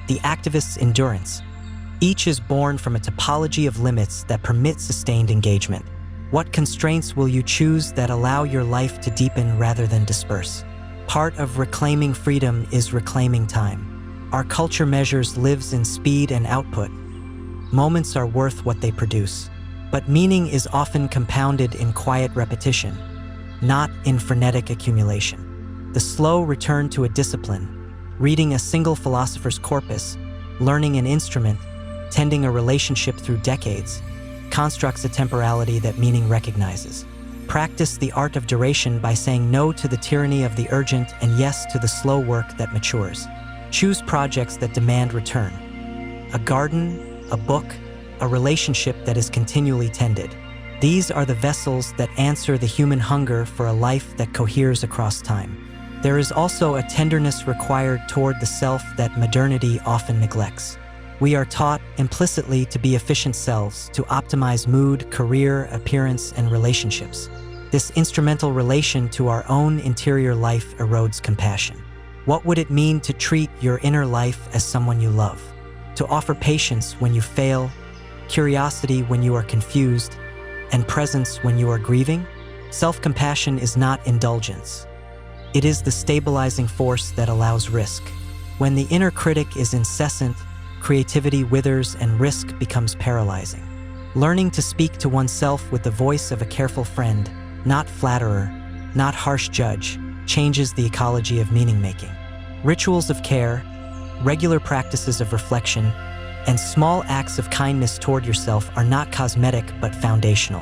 the activist's endurance. Each is born from a topology of limits that permit sustained engagement. What constraints will you choose that allow your life to deepen rather than disperse? Part of reclaiming freedom is reclaiming time. Our culture measures lives in speed and output. Moments are worth what they produce. But meaning is often compounded in quiet repetition, not in frenetic accumulation. The slow return to a discipline, reading a single philosopher's corpus, learning an instrument, tending a relationship through decades, constructs a temporality that meaning recognizes. Practice the art of duration by saying no to the tyranny of the urgent and yes to the slow work that matures. Choose projects that demand return. A garden, a book, a relationship that is continually tended. These are the vessels that answer the human hunger for a life that coheres across time. There is also a tenderness required toward the self that modernity often neglects. We are taught implicitly to be efficient selves, to optimize mood, career, appearance, and relationships. This instrumental relation to our own interior life erodes compassion. What would it mean to treat your inner life as someone you love? To offer patience when you fail, curiosity when you are confused, and presence when you are grieving? Self-compassion is not indulgence. It is the stabilizing force that allows risk. When the inner critic is incessant, creativity withers and risk becomes paralyzing. Learning to speak to oneself with the voice of a careful friend, not flatterer, not harsh judge, changes the ecology of meaning-making. Rituals of care, regular practices of reflection, and small acts of kindness toward yourself are not cosmetic but foundational.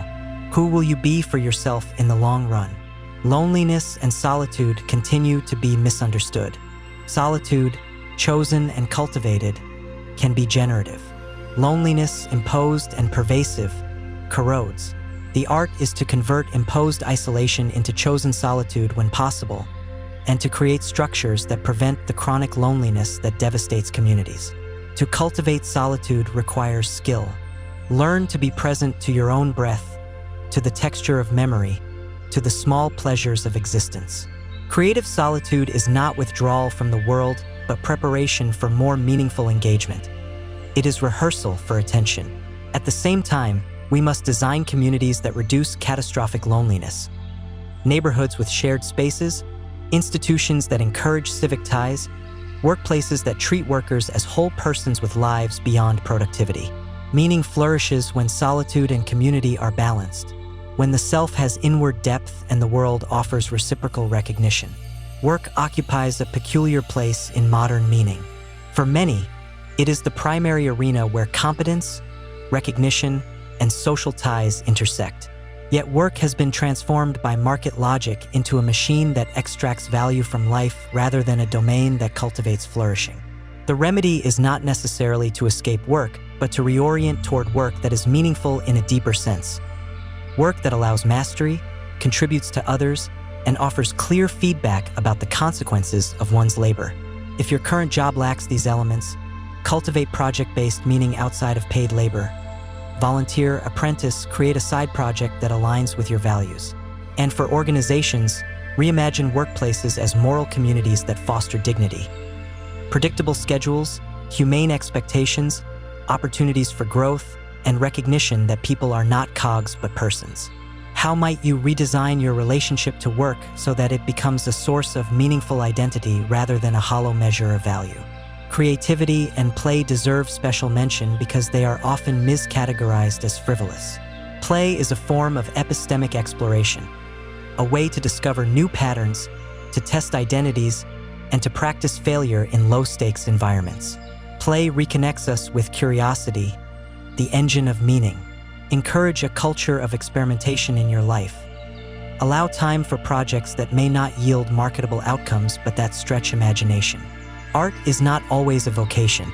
Who will you be for yourself in the long run? Loneliness and solitude continue to be misunderstood. Solitude, chosen and cultivated, can be generative. Loneliness, imposed and pervasive, corrodes. The art is to convert imposed isolation into chosen solitude when possible, and to create structures that prevent the chronic loneliness that devastates communities. To cultivate solitude requires skill. Learn to be present to your own breath, to the texture of memory, to the small pleasures of existence. Creative solitude is not withdrawal from the world, but preparation for more meaningful engagement. It is rehearsal for attention. At the same time, we must design communities that reduce catastrophic loneliness. Neighborhoods with shared spaces, institutions that encourage civic ties, workplaces that treat workers as whole persons with lives beyond productivity. Meaning flourishes when solitude and community are balanced. when the self has inward depth and the world offers reciprocal recognition. Work occupies a peculiar place in modern meaning. For many, it is the primary arena where competence, recognition, and social ties intersect. Yet work has been transformed by market logic into a machine that extracts value from life rather than a domain that cultivates flourishing. The remedy is not necessarily to escape work, but to reorient toward work that is meaningful in a deeper sense. Work that allows mastery, contributes to others, and offers clear feedback about the consequences of one's labor. If your current job lacks these elements, cultivate project-based meaning outside of paid labor. Volunteer, apprentice, create a side project that aligns with your values. And for organizations, reimagine workplaces as moral communities that foster dignity. Predictable schedules, humane expectations, opportunities for growth, and recognition that people are not cogs but persons. How might you redesign your relationship to work so that it becomes a source of meaningful identity rather than a hollow measure of value? Creativity and play deserve special mention because they are often miscategorized as frivolous. Play is a form of epistemic exploration, a way to discover new patterns, to test identities, and to practice failure in low-stakes environments. Play reconnects us with curiosity, the engine of meaning. Encourage a culture of experimentation in your life. Allow time for projects that may not yield marketable outcomes but that stretch imagination. Art is not always a vocation.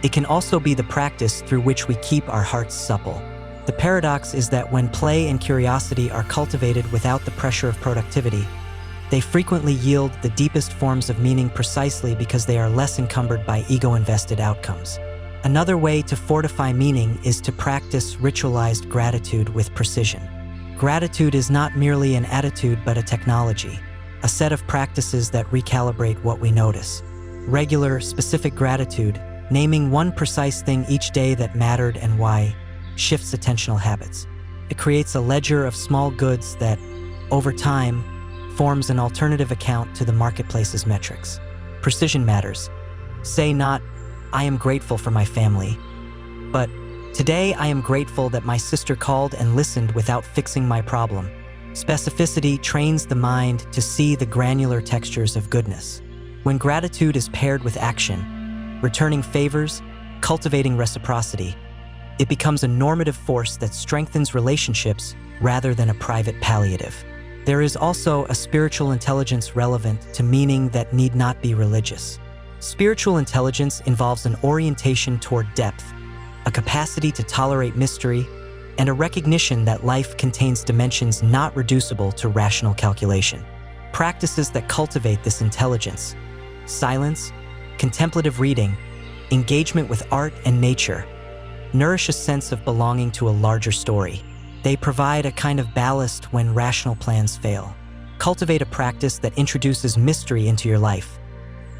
It can also be the practice through which we keep our hearts supple. The paradox is that when play and curiosity are cultivated without the pressure of productivity, they frequently yield the deepest forms of meaning precisely because they are less encumbered by ego-invested outcomes. Another way to fortify meaning is to practice ritualized gratitude with precision. Gratitude is not merely an attitude but a technology, a set of practices that recalibrate what we notice. Regular, specific gratitude, naming one precise thing each day that mattered and why, shifts attentional habits. It creates a ledger of small goods that, over time, forms an alternative account to the marketplace's metrics. Precision matters. Say not, "I am grateful for my family," but "Today I am grateful that my sister called and listened without fixing my problem." Specificity trains the mind to see the granular textures of goodness. When gratitude is paired with action, returning favors, cultivating reciprocity, it becomes a normative force that strengthens relationships rather than a private palliative. There is also a spiritual intelligence relevant to meaning that need not be religious. Spiritual intelligence involves an orientation toward depth, a capacity to tolerate mystery, and a recognition that life contains dimensions not reducible to rational calculation. Practices that cultivate this intelligence, silence, contemplative reading, engagement with art and nature, nourish a sense of belonging to a larger story. They provide a kind of ballast when rational plans fail. Cultivate a practice that introduces mystery into your life.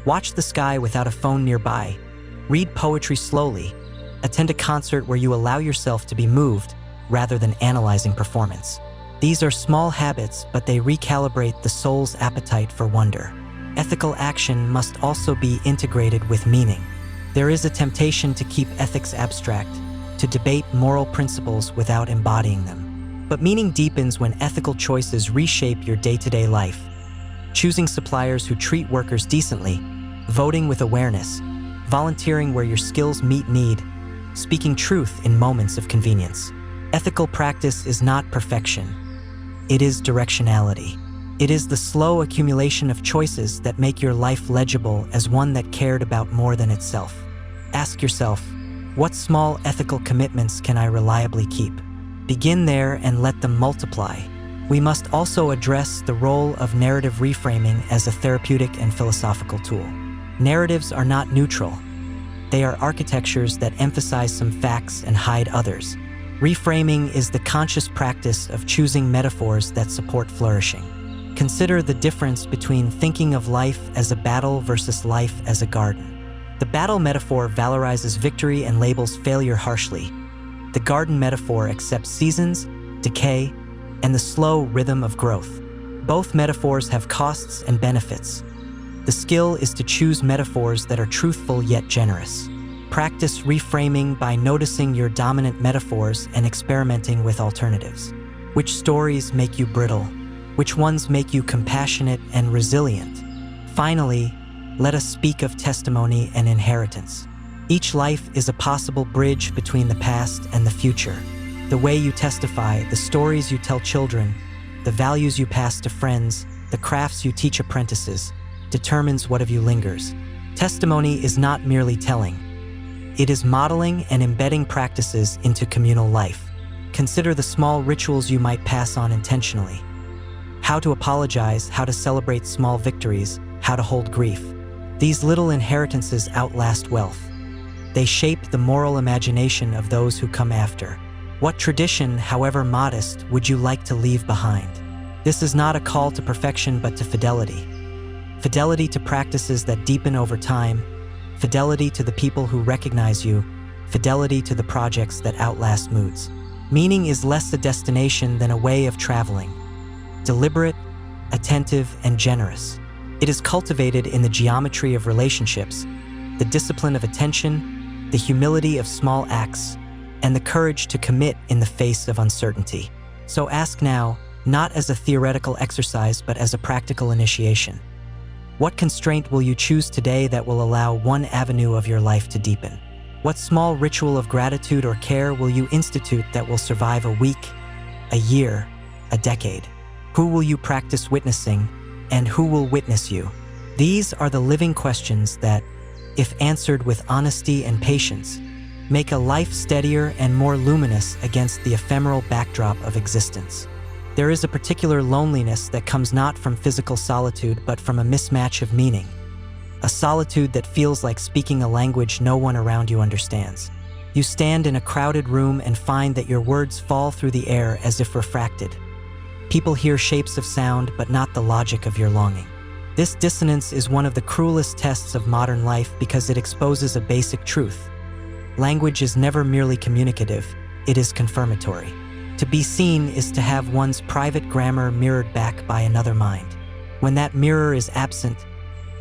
Watch the sky without a phone nearby. Read poetry slowly. Attend a concert where you allow yourself to be moved rather than analyzing performance. These are small habits, but they recalibrate the soul's appetite for wonder. Ethical action must also be integrated with meaning. There is a temptation to keep ethics abstract, to debate moral principles without embodying them. But meaning deepens when ethical choices reshape your day-to-day life. Choosing suppliers who treat workers decently, voting with awareness, volunteering where your skills meet need, speaking truth in moments of convenience. Ethical practice is not perfection. It is directionality. It is the slow accumulation of choices that make your life legible as one that cared about more than itself. Ask yourself, what small ethical commitments can I reliably keep? Begin there and let them multiply. We must also address the role of narrative reframing as a therapeutic and philosophical tool. Narratives are not neutral. They are architectures that emphasize some facts and hide others. Reframing is the conscious practice of choosing metaphors that support flourishing. Consider the difference between thinking of life as a battle versus life as a garden. The battle metaphor valorizes victory and labels failure harshly. The garden metaphor accepts seasons, decay, and the slow rhythm of growth. Both metaphors have costs and benefits. The skill is to choose metaphors that are truthful yet generous. Practice reframing by noticing your dominant metaphors and experimenting with alternatives. Which stories make you brittle? Which ones make you compassionate and resilient? Finally, let us speak of testimony and inheritance. Each life is a possible bridge between the past and the future. The way you testify, the stories you tell children, the values you pass to friends, the crafts you teach apprentices, determines what of you lingers. Testimony is not merely telling. It is modeling and embedding practices into communal life. Consider the small rituals you might pass on intentionally. How to apologize, how to celebrate small victories, how to hold grief. These little inheritances outlast wealth. They shape the moral imagination of those who come after. What tradition, however modest, would you like to leave behind? This is not a call to perfection but to fidelity. Fidelity to practices that deepen over time, fidelity to the people who recognize you, fidelity to the projects that outlast moods. Meaning is less a destination than a way of traveling. Deliberate, attentive, and generous. It is cultivated in the geometry of relationships, the discipline of attention, the humility of small acts, and the courage to commit in the face of uncertainty. So ask now, not as a theoretical exercise but as a practical initiation. What constraint will you choose today that will allow one avenue of your life to deepen? What small ritual of gratitude or care will you institute that will survive a week, a year, a decade? Who will you practice witnessing, and who will witness you? These are the living questions that, if answered with honesty and patience, make a life steadier and more luminous against the ephemeral backdrop of existence. There is a particular loneliness that comes not from physical solitude but from a mismatch of meaning. A solitude that feels like speaking a language no one around you understands. You stand in a crowded room and find that your words fall through the air as if refracted. People hear shapes of sound but not the logic of your longing. This dissonance is one of the cruelest tests of modern life because it exposes a basic truth. Language is never merely communicative, it is confirmatory. To be seen is to have one's private grammar mirrored back by another mind. When that mirror is absent,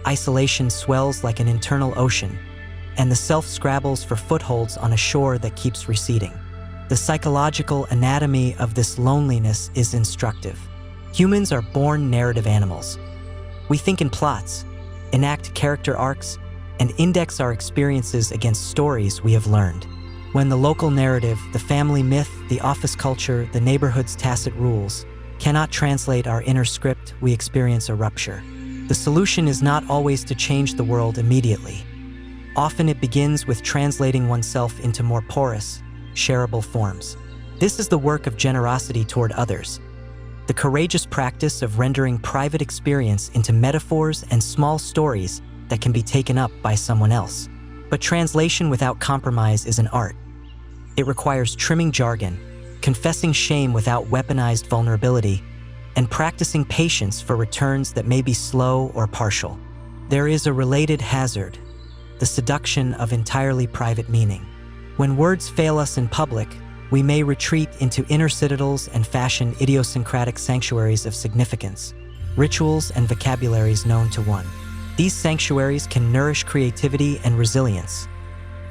isolation swells like an internal ocean, and the self scrabbles for footholds on a shore that keeps receding. The psychological anatomy of this loneliness is instructive. Humans are born narrative animals. We think in plots, enact character arcs, and index our experiences against stories we have learned. When the local narrative, the family myth, the office culture, the neighborhood's tacit rules cannot translate our inner script, we experience a rupture. The solution is not always to change the world immediately. Often it begins with translating oneself into more porous, shareable forms. This is the work of generosity toward others, the courageous practice of rendering private experience into metaphors and small stories that can be taken up by someone else. But translation without compromise is an art. It requires trimming jargon, confessing shame without weaponized vulnerability, and practicing patience for returns that may be slow or partial. There is a related hazard, the seduction of entirely private meaning. When words fail us in public, we may retreat into inner citadels and fashion idiosyncratic sanctuaries of significance, rituals and vocabularies known to one. These sanctuaries can nourish creativity and resilience.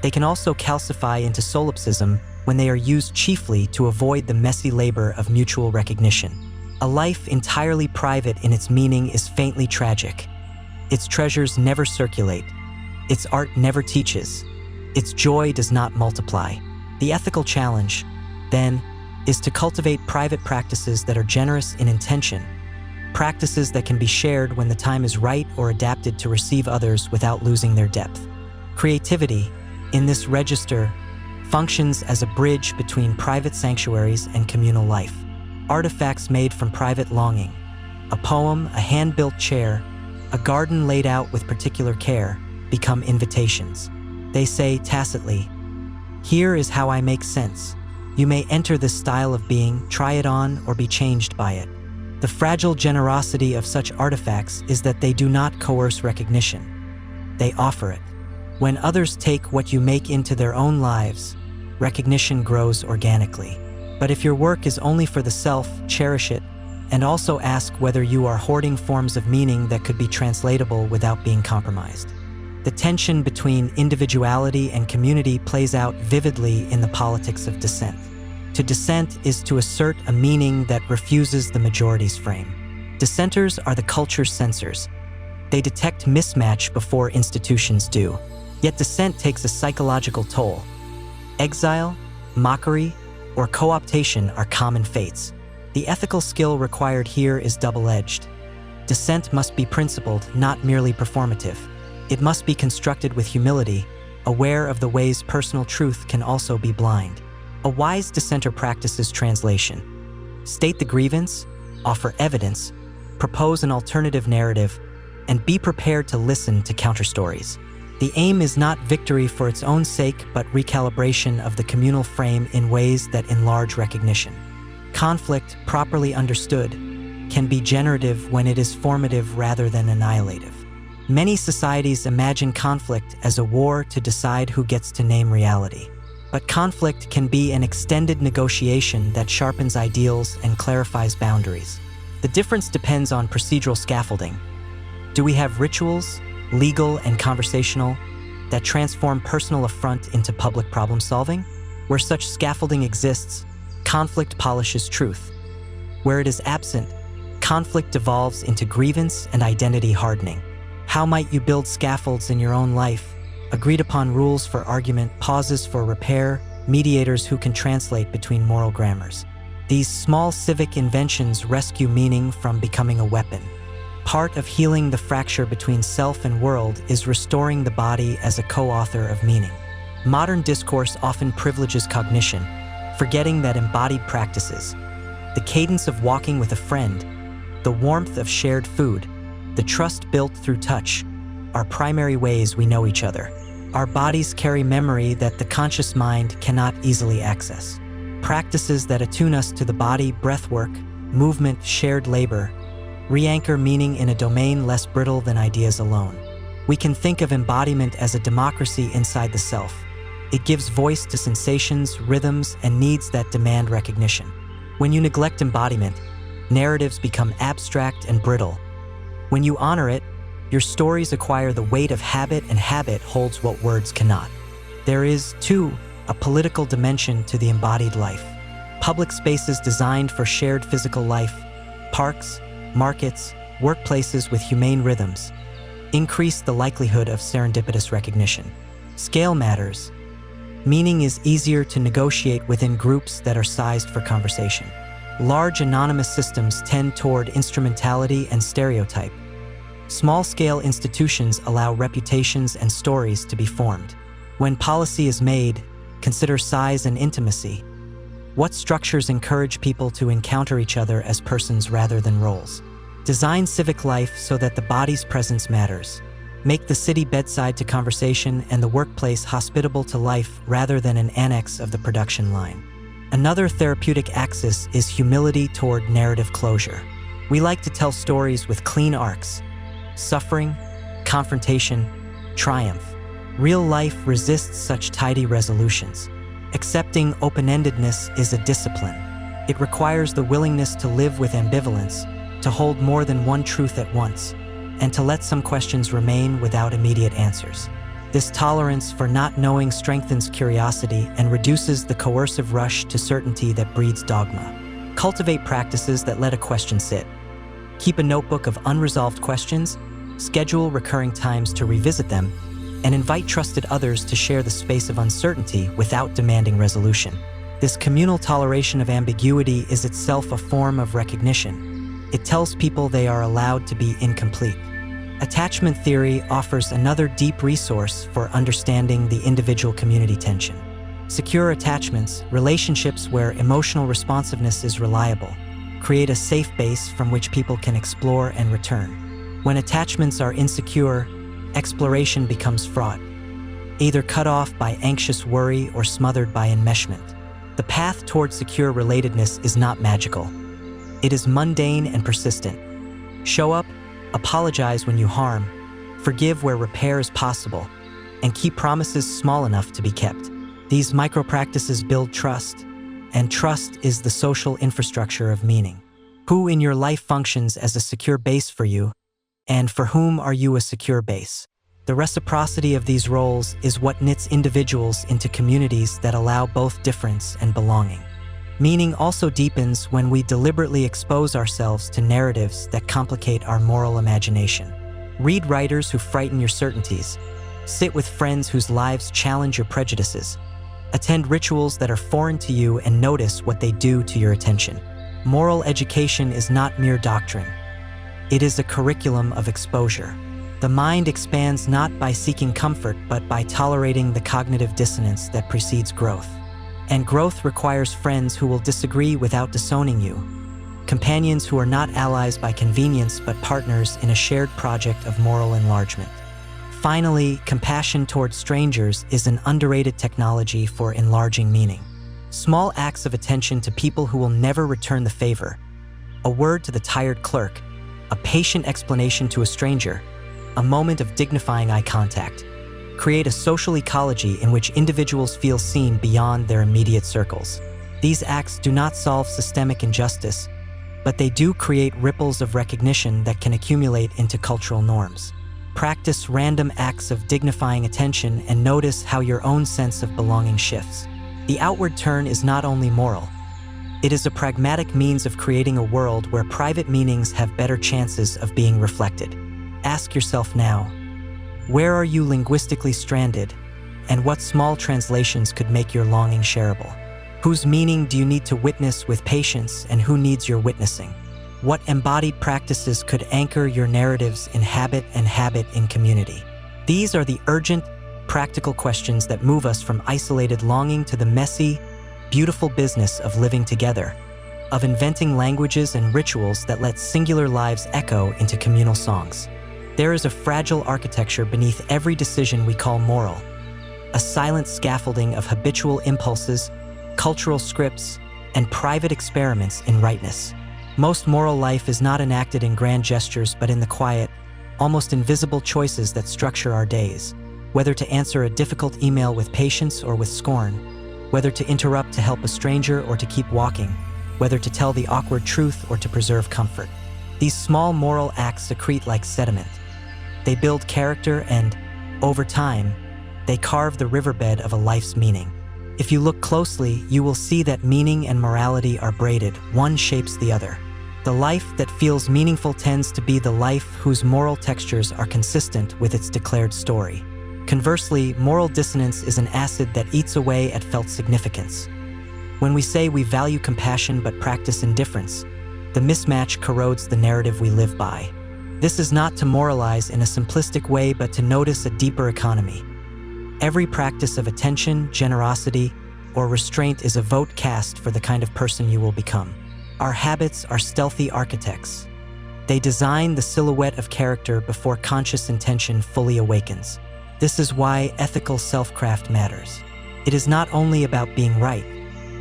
They can also calcify into solipsism when they are used chiefly to avoid the messy labor of mutual recognition. A life entirely private in its meaning is faintly tragic. Its treasures never circulate. Its art never teaches. Its joy does not multiply. The ethical challenge, then, is to cultivate private practices that are generous in intention, practices that can be shared when the time is right or adapted to receive others without losing their depth. Creativity, in this register, functions as a bridge between private sanctuaries and communal life. Artifacts made from private longing, a poem, a hand-built chair, a garden laid out with particular care, become invitations. They say tacitly, "Here is how I make sense. You may enter this style of being, try it on, or be changed by it." The fragile generosity of such artifacts is that they do not coerce recognition. They offer it. When others take what you make into their own lives, recognition grows organically. But if your work is only for the self, cherish it, and also ask whether you are hoarding forms of meaning that could be translatable without being compromised. The tension between individuality and community plays out vividly in the politics of dissent. To dissent is to assert a meaning that refuses the majority's frame. Dissenters are the culture's censors. They detect mismatch before institutions do. Yet dissent takes a psychological toll. Exile, mockery, or co-optation are common fates. The ethical skill required here is double-edged. Dissent must be principled, not merely performative. It must be constructed with humility, aware of the ways personal truth can also be blind. A wise dissenter practices translation. State the grievance, offer evidence, propose an alternative narrative, and be prepared to listen to counterstories. The aim is not victory for its own sake, but recalibration of the communal frame in ways that enlarge recognition. Conflict, properly understood, can be generative when it is formative rather than annihilative. Many societies imagine conflict as a war to decide who gets to name reality. But conflict can be an extended negotiation that sharpens ideals and clarifies boundaries. The difference depends on procedural scaffolding. Do we have rituals, legal and conversational, that transform personal affront into public problem solving? Where such scaffolding exists, conflict polishes truth. Where it is absent, conflict devolves into grievance and identity hardening. How might you build scaffolds in your own life? Agreed upon rules for argument, pauses for repair, mediators who can translate between moral grammars. These small civic inventions rescue meaning from becoming a weapon. Part of healing the fracture between self and world is restoring the body as a co-author of meaning. Modern discourse often privileges cognition, forgetting that embodied practices, the cadence of walking with a friend, the warmth of shared food, the trust built through touch, are primary ways we know each other. Our bodies carry memory that the conscious mind cannot easily access. Practices that attune us to the body, breathwork, movement, shared labor, re-anchor meaning in a domain less brittle than ideas alone. We can think of embodiment as a democracy inside the self. It gives voice to sensations, rhythms, and needs that demand recognition. When you neglect embodiment, narratives become abstract and brittle. When you honor it, your stories acquire the weight of habit, and habit holds what words cannot. There is, too, a political dimension to the embodied life. Public spaces designed for shared physical life, parks, markets, workplaces with humane rhythms, increase the likelihood of serendipitous recognition. Scale matters. Meaning is easier to negotiate within groups that are sized for conversation. Large anonymous systems tend toward instrumentality and stereotype. Small-scale institutions allow reputations and stories to be formed. When policy is made, consider size and intimacy. What structures encourage people to encounter each other as persons rather than roles? Design civic life so that the body's presence matters. Make the city bedside to conversation and the workplace hospitable to life rather than an annex of the production line. Another therapeutic axis is humility toward narrative closure. We like to tell stories with clean arcs: suffering, confrontation, triumph. Real life resists such tidy resolutions. Accepting open-endedness is a discipline. It requires the willingness to live with ambivalence, to hold more than one truth at once, and to let some questions remain without immediate answers. This tolerance for not knowing strengthens curiosity and reduces the coercive rush to certainty that breeds dogma. Cultivate practices that let a question sit. Keep a notebook of unresolved questions, schedule recurring times to revisit them, and invite trusted others to share the space of uncertainty without demanding resolution. This communal toleration of ambiguity is itself a form of recognition. It tells people they are allowed to be incomplete. Attachment theory offers another deep resource for understanding the individual-community tension. Secure attachments, relationships where emotional responsiveness is reliable, create a safe base from which people can explore and return. When attachments are insecure, exploration becomes fraught, either cut off by anxious worry or smothered by enmeshment. The path toward secure relatedness is not magical. It is mundane and persistent. Show up, apologize when you harm, forgive where repair is possible, and keep promises small enough to be kept. These micro-practices build trust, and trust is the social infrastructure of meaning. Who in your life functions as a secure base for you, and for whom are you a secure base? The reciprocity of these roles is what knits individuals into communities that allow both difference and belonging. Meaning also deepens when we deliberately expose ourselves to narratives that complicate our moral imagination. Read writers who frighten your certainties. Sit with friends whose lives challenge your prejudices. Attend rituals that are foreign to you and notice what they do to your attention. Moral education is not mere doctrine. It is a curriculum of exposure. The mind expands not by seeking comfort, but by tolerating the cognitive dissonance that precedes growth. And growth requires friends who will disagree without disowning you. Companions who are not allies by convenience, but partners in a shared project of moral enlargement. Finally, compassion toward strangers is an underrated technology for enlarging meaning. Small acts of attention to people who will never return the favor, a word to the tired clerk, a patient explanation to a stranger, a moment of dignifying eye contact, create a social ecology in which individuals feel seen beyond their immediate circles. These acts do not solve systemic injustice, but they do create ripples of recognition that can accumulate into cultural norms. Practice random acts of dignifying attention and notice how your own sense of belonging shifts. The outward turn is not only moral, it is a pragmatic means of creating a world where private meanings have better chances of being reflected. Ask yourself now, where are you linguistically stranded, and what small translations could make your longing shareable? Whose meaning do you need to witness with patience, and who needs your witnessing? What embodied practices could anchor your narratives in habit and habit in community? These are the urgent, practical questions that move us from isolated longing to the messy, beautiful business of living together, of inventing languages and rituals that let singular lives echo into communal songs. There is a fragile architecture beneath every decision we call moral, a silent scaffolding of habitual impulses, cultural scripts, and private experiments in rightness. Most moral life is not enacted in grand gestures, but in the quiet, almost invisible choices that structure our days. Whether to answer a difficult email with patience or with scorn, whether to interrupt to help a stranger or to keep walking, whether to tell the awkward truth or to preserve comfort. These small moral acts secrete like sediment. They build character and, over time, they carve the riverbed of a life's meaning. If you look closely, you will see that meaning and morality are braided, one shapes the other. The life that feels meaningful tends to be the life whose moral textures are consistent with its declared story. Conversely, moral dissonance is an acid that eats away at felt significance. When we say we value compassion but practice indifference, the mismatch corrodes the narrative we live by. This is not to moralize in a simplistic way, but to notice a deeper economy. Every practice of attention, generosity, or restraint is a vote cast for the kind of person you will become. Our habits are stealthy architects. They design the silhouette of character before conscious intention fully awakens. This is why ethical self-craft matters. It is not only about being right,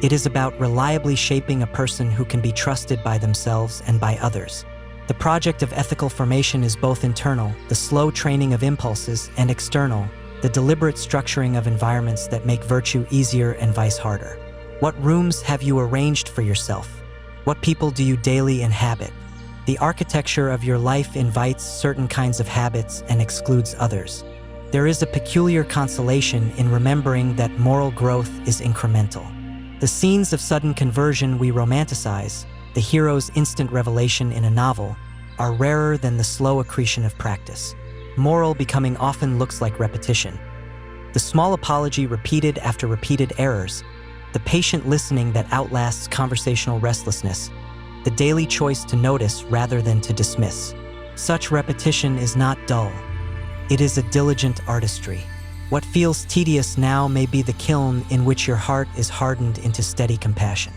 it is about reliably shaping a person who can be trusted by themselves and by others. The project of ethical formation is both internal, the slow training of impulses, and external, the deliberate structuring of environments that make virtue easier and vice harder. What rooms have you arranged for yourself? What people do you daily inhabit? The architecture of your life invites certain kinds of habits and excludes others. There is a peculiar consolation in remembering that moral growth is incremental. The scenes of sudden conversion we romanticize, the hero's instant revelation in a novel, are rarer than the slow accretion of practice. Moral becoming often looks like repetition. The small apology repeated after repeated errors, the patient listening that outlasts conversational restlessness, the daily choice to notice rather than to dismiss. Such repetition is not dull. It is a diligent artistry. What feels tedious now may be the kiln in which your heart is hardened into steady compassion.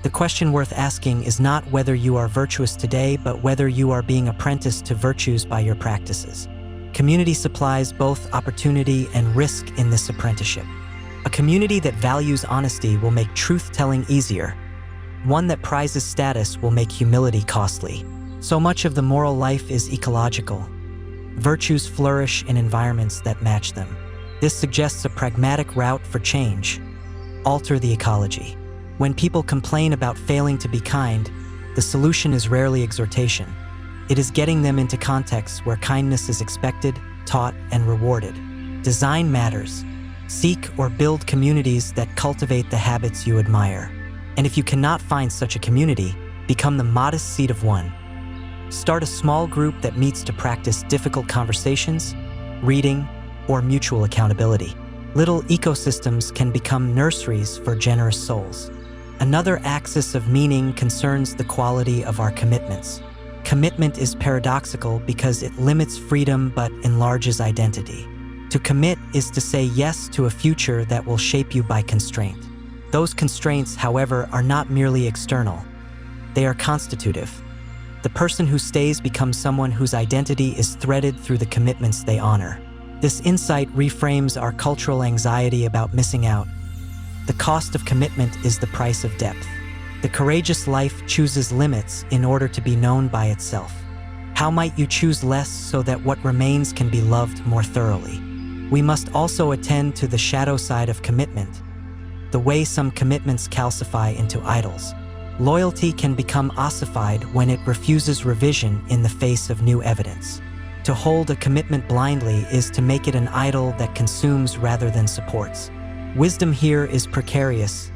The question worth asking is not whether you are virtuous today, but whether you are being apprenticed to virtues by your practices. Community supplies both opportunity and risk in this apprenticeship. A community that values honesty will make truth-telling easier. One that prizes status will make humility costly. So much of the moral life is ecological. Virtues flourish in environments that match them. This suggests a pragmatic route for change. Alter the ecology. When people complain about failing to be kind, the solution is rarely exhortation. It is getting them into contexts where kindness is expected, taught, and rewarded. Design matters. Seek or build communities that cultivate the habits you admire. And if you cannot find such a community, become the modest seed of one. Start a small group that meets to practice difficult conversations, reading, or mutual accountability. Little ecosystems can become nurseries for generous souls. Another axis of meaning concerns the quality of our commitments. Commitment is paradoxical because it limits freedom but enlarges identity. To commit is to say yes to a future that will shape you by constraint. Those constraints, however, are not merely external. They are constitutive. The person who stays becomes someone whose identity is threaded through the commitments they honor. This insight reframes our cultural anxiety about missing out. The cost of commitment is the price of depth. The courageous life chooses limits in order to be known by itself. How might you choose less so that what remains can be loved more thoroughly? We must also attend to the shadow side of commitment, the way some commitments calcify into idols. Loyalty can become ossified when it refuses revision in the face of new evidence. To hold a commitment blindly is to make it an idol that consumes rather than supports. Wisdom here is precarious.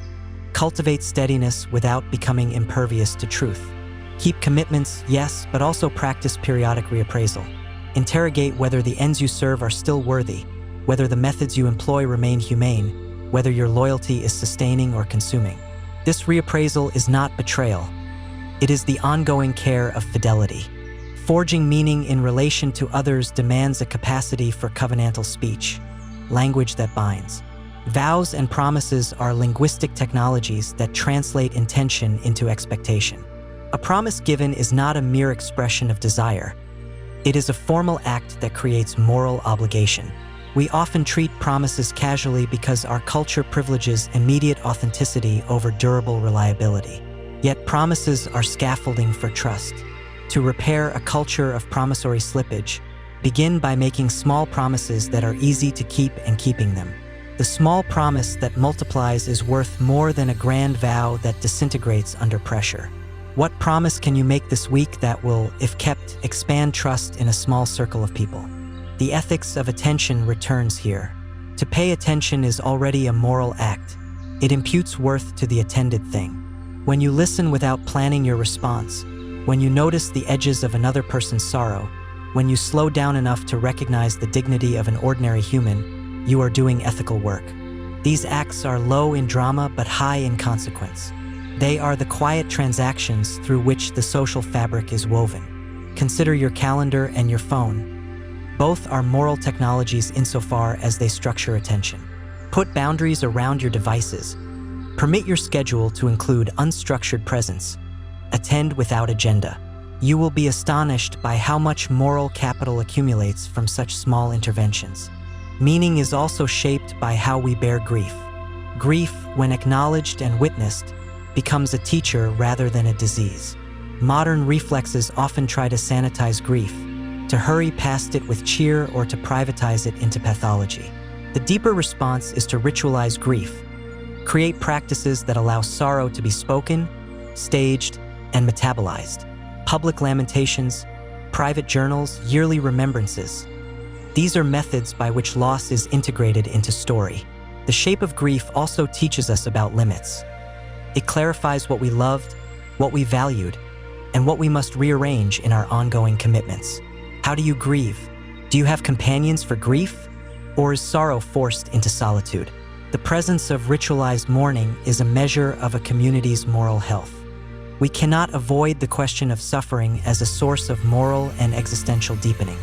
Cultivate steadiness without becoming impervious to truth. Keep commitments, yes, but also practice periodic reappraisal. Interrogate whether the ends you serve are still worthy, whether the methods you employ remain humane, whether your loyalty is sustaining or consuming. This reappraisal is not betrayal. It is the ongoing care of fidelity. Forging meaning in relation to others demands a capacity for covenantal speech, language that binds. Vows and promises are linguistic technologies that translate intention into expectation. A promise given is not a mere expression of desire. It is a formal act that creates moral obligation. We often treat promises casually because our culture privileges immediate authenticity over durable reliability. Yet promises are scaffolding for trust. To repair a culture of promissory slippage, begin by making small promises that are easy to keep and keeping them. The small promise that multiplies is worth more than a grand vow that disintegrates under pressure. What promise can you make this week that will, if kept, expand trust in a small circle of people? The ethics of attention returns here. To pay attention is already a moral act. It imputes worth to the attended thing. When you listen without planning your response, when you notice the edges of another person's sorrow, when you slow down enough to recognize the dignity of an ordinary human, you are doing ethical work. These acts are low in drama but high in consequence. They are the quiet transactions through which the social fabric is woven. Consider your calendar and your phone. Both are moral technologies insofar as they structure attention. Put boundaries around your devices. Permit your schedule to include unstructured presence. Attend without agenda. You will be astonished by how much moral capital accumulates from such small interventions. Meaning is also shaped by how we bear grief. Grief, when acknowledged and witnessed, becomes a teacher rather than a disease. Modern reflexes often try to sanitize grief, to hurry past it with cheer or to privatize it into pathology. The deeper response is to ritualize grief. Create practices that allow sorrow to be spoken, staged, and metabolized. Public lamentations, private journals, yearly remembrances. These are methods by which loss is integrated into story. The shape of grief also teaches us about limits. It clarifies what we loved, what we valued, and what we must rearrange in our ongoing commitments. How do you grieve? Do you have companions for grief? Or is sorrow forced into solitude? The presence of ritualized mourning is a measure of a community's moral health. We cannot avoid the question of suffering as a source of moral and existential deepening.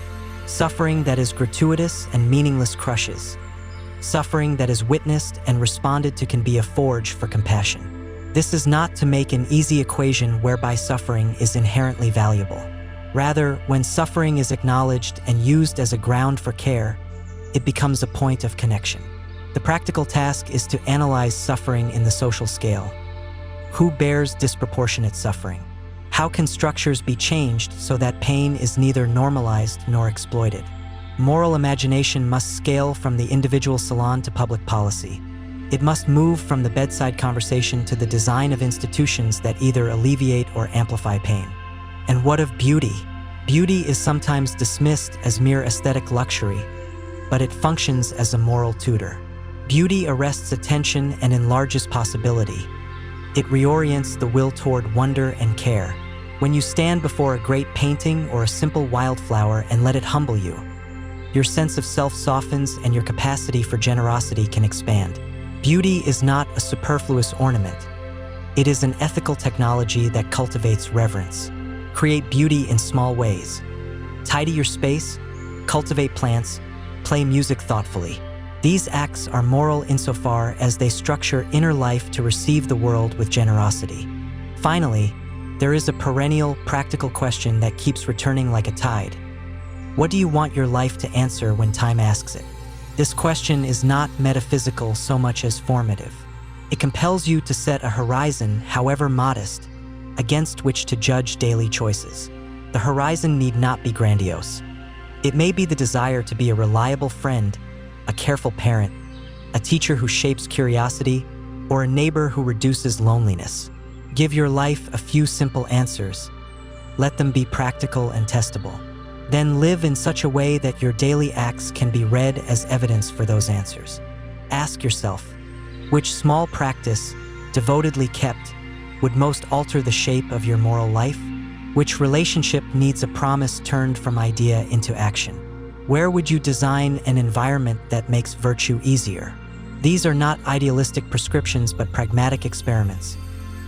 Suffering that is gratuitous and meaningless crushes. Suffering that is witnessed and responded to can be a forge for compassion. This is not to make an easy equation whereby suffering is inherently valuable. Rather, when suffering is acknowledged and used as a ground for care, it becomes a point of connection. The practical task is to analyze suffering in the social scale. Who bears disproportionate suffering? How can structures be changed so that pain is neither normalized nor exploited? Moral imagination must scale from the individual salon to public policy. It must move from the bedside conversation to the design of institutions that either alleviate or amplify pain. And what of beauty? Beauty is sometimes dismissed as mere aesthetic luxury, but it functions as a moral tutor. Beauty arrests attention and enlarges possibility. It reorients the will toward wonder and care. When you stand before a great painting or a simple wildflower and let it humble you, your sense of self softens and your capacity for generosity can expand. Beauty is not a superfluous ornament. It is an ethical technology that cultivates reverence. Create beauty in small ways. Tidy your space, cultivate plants, play music thoughtfully. These acts are moral insofar as they structure inner life to receive the world with generosity. Finally, there is a perennial, practical question that keeps returning like a tide. What do you want your life to answer when time asks it? This question is not metaphysical so much as formative. It compels you to set a horizon, however modest, against which to judge daily choices. The horizon need not be grandiose. It may be the desire to be a reliable friend, a careful parent, a teacher who shapes curiosity, or a neighbor who reduces loneliness. Give your life a few simple answers. Let them be practical and testable. Then live in such a way that your daily acts can be read as evidence for those answers. Ask yourself, which small practice, devotedly kept, would most alter the shape of your moral life? Which relationship needs a promise turned from idea into action? Where would you design an environment that makes virtue easier? These are not idealistic prescriptions but pragmatic experiments.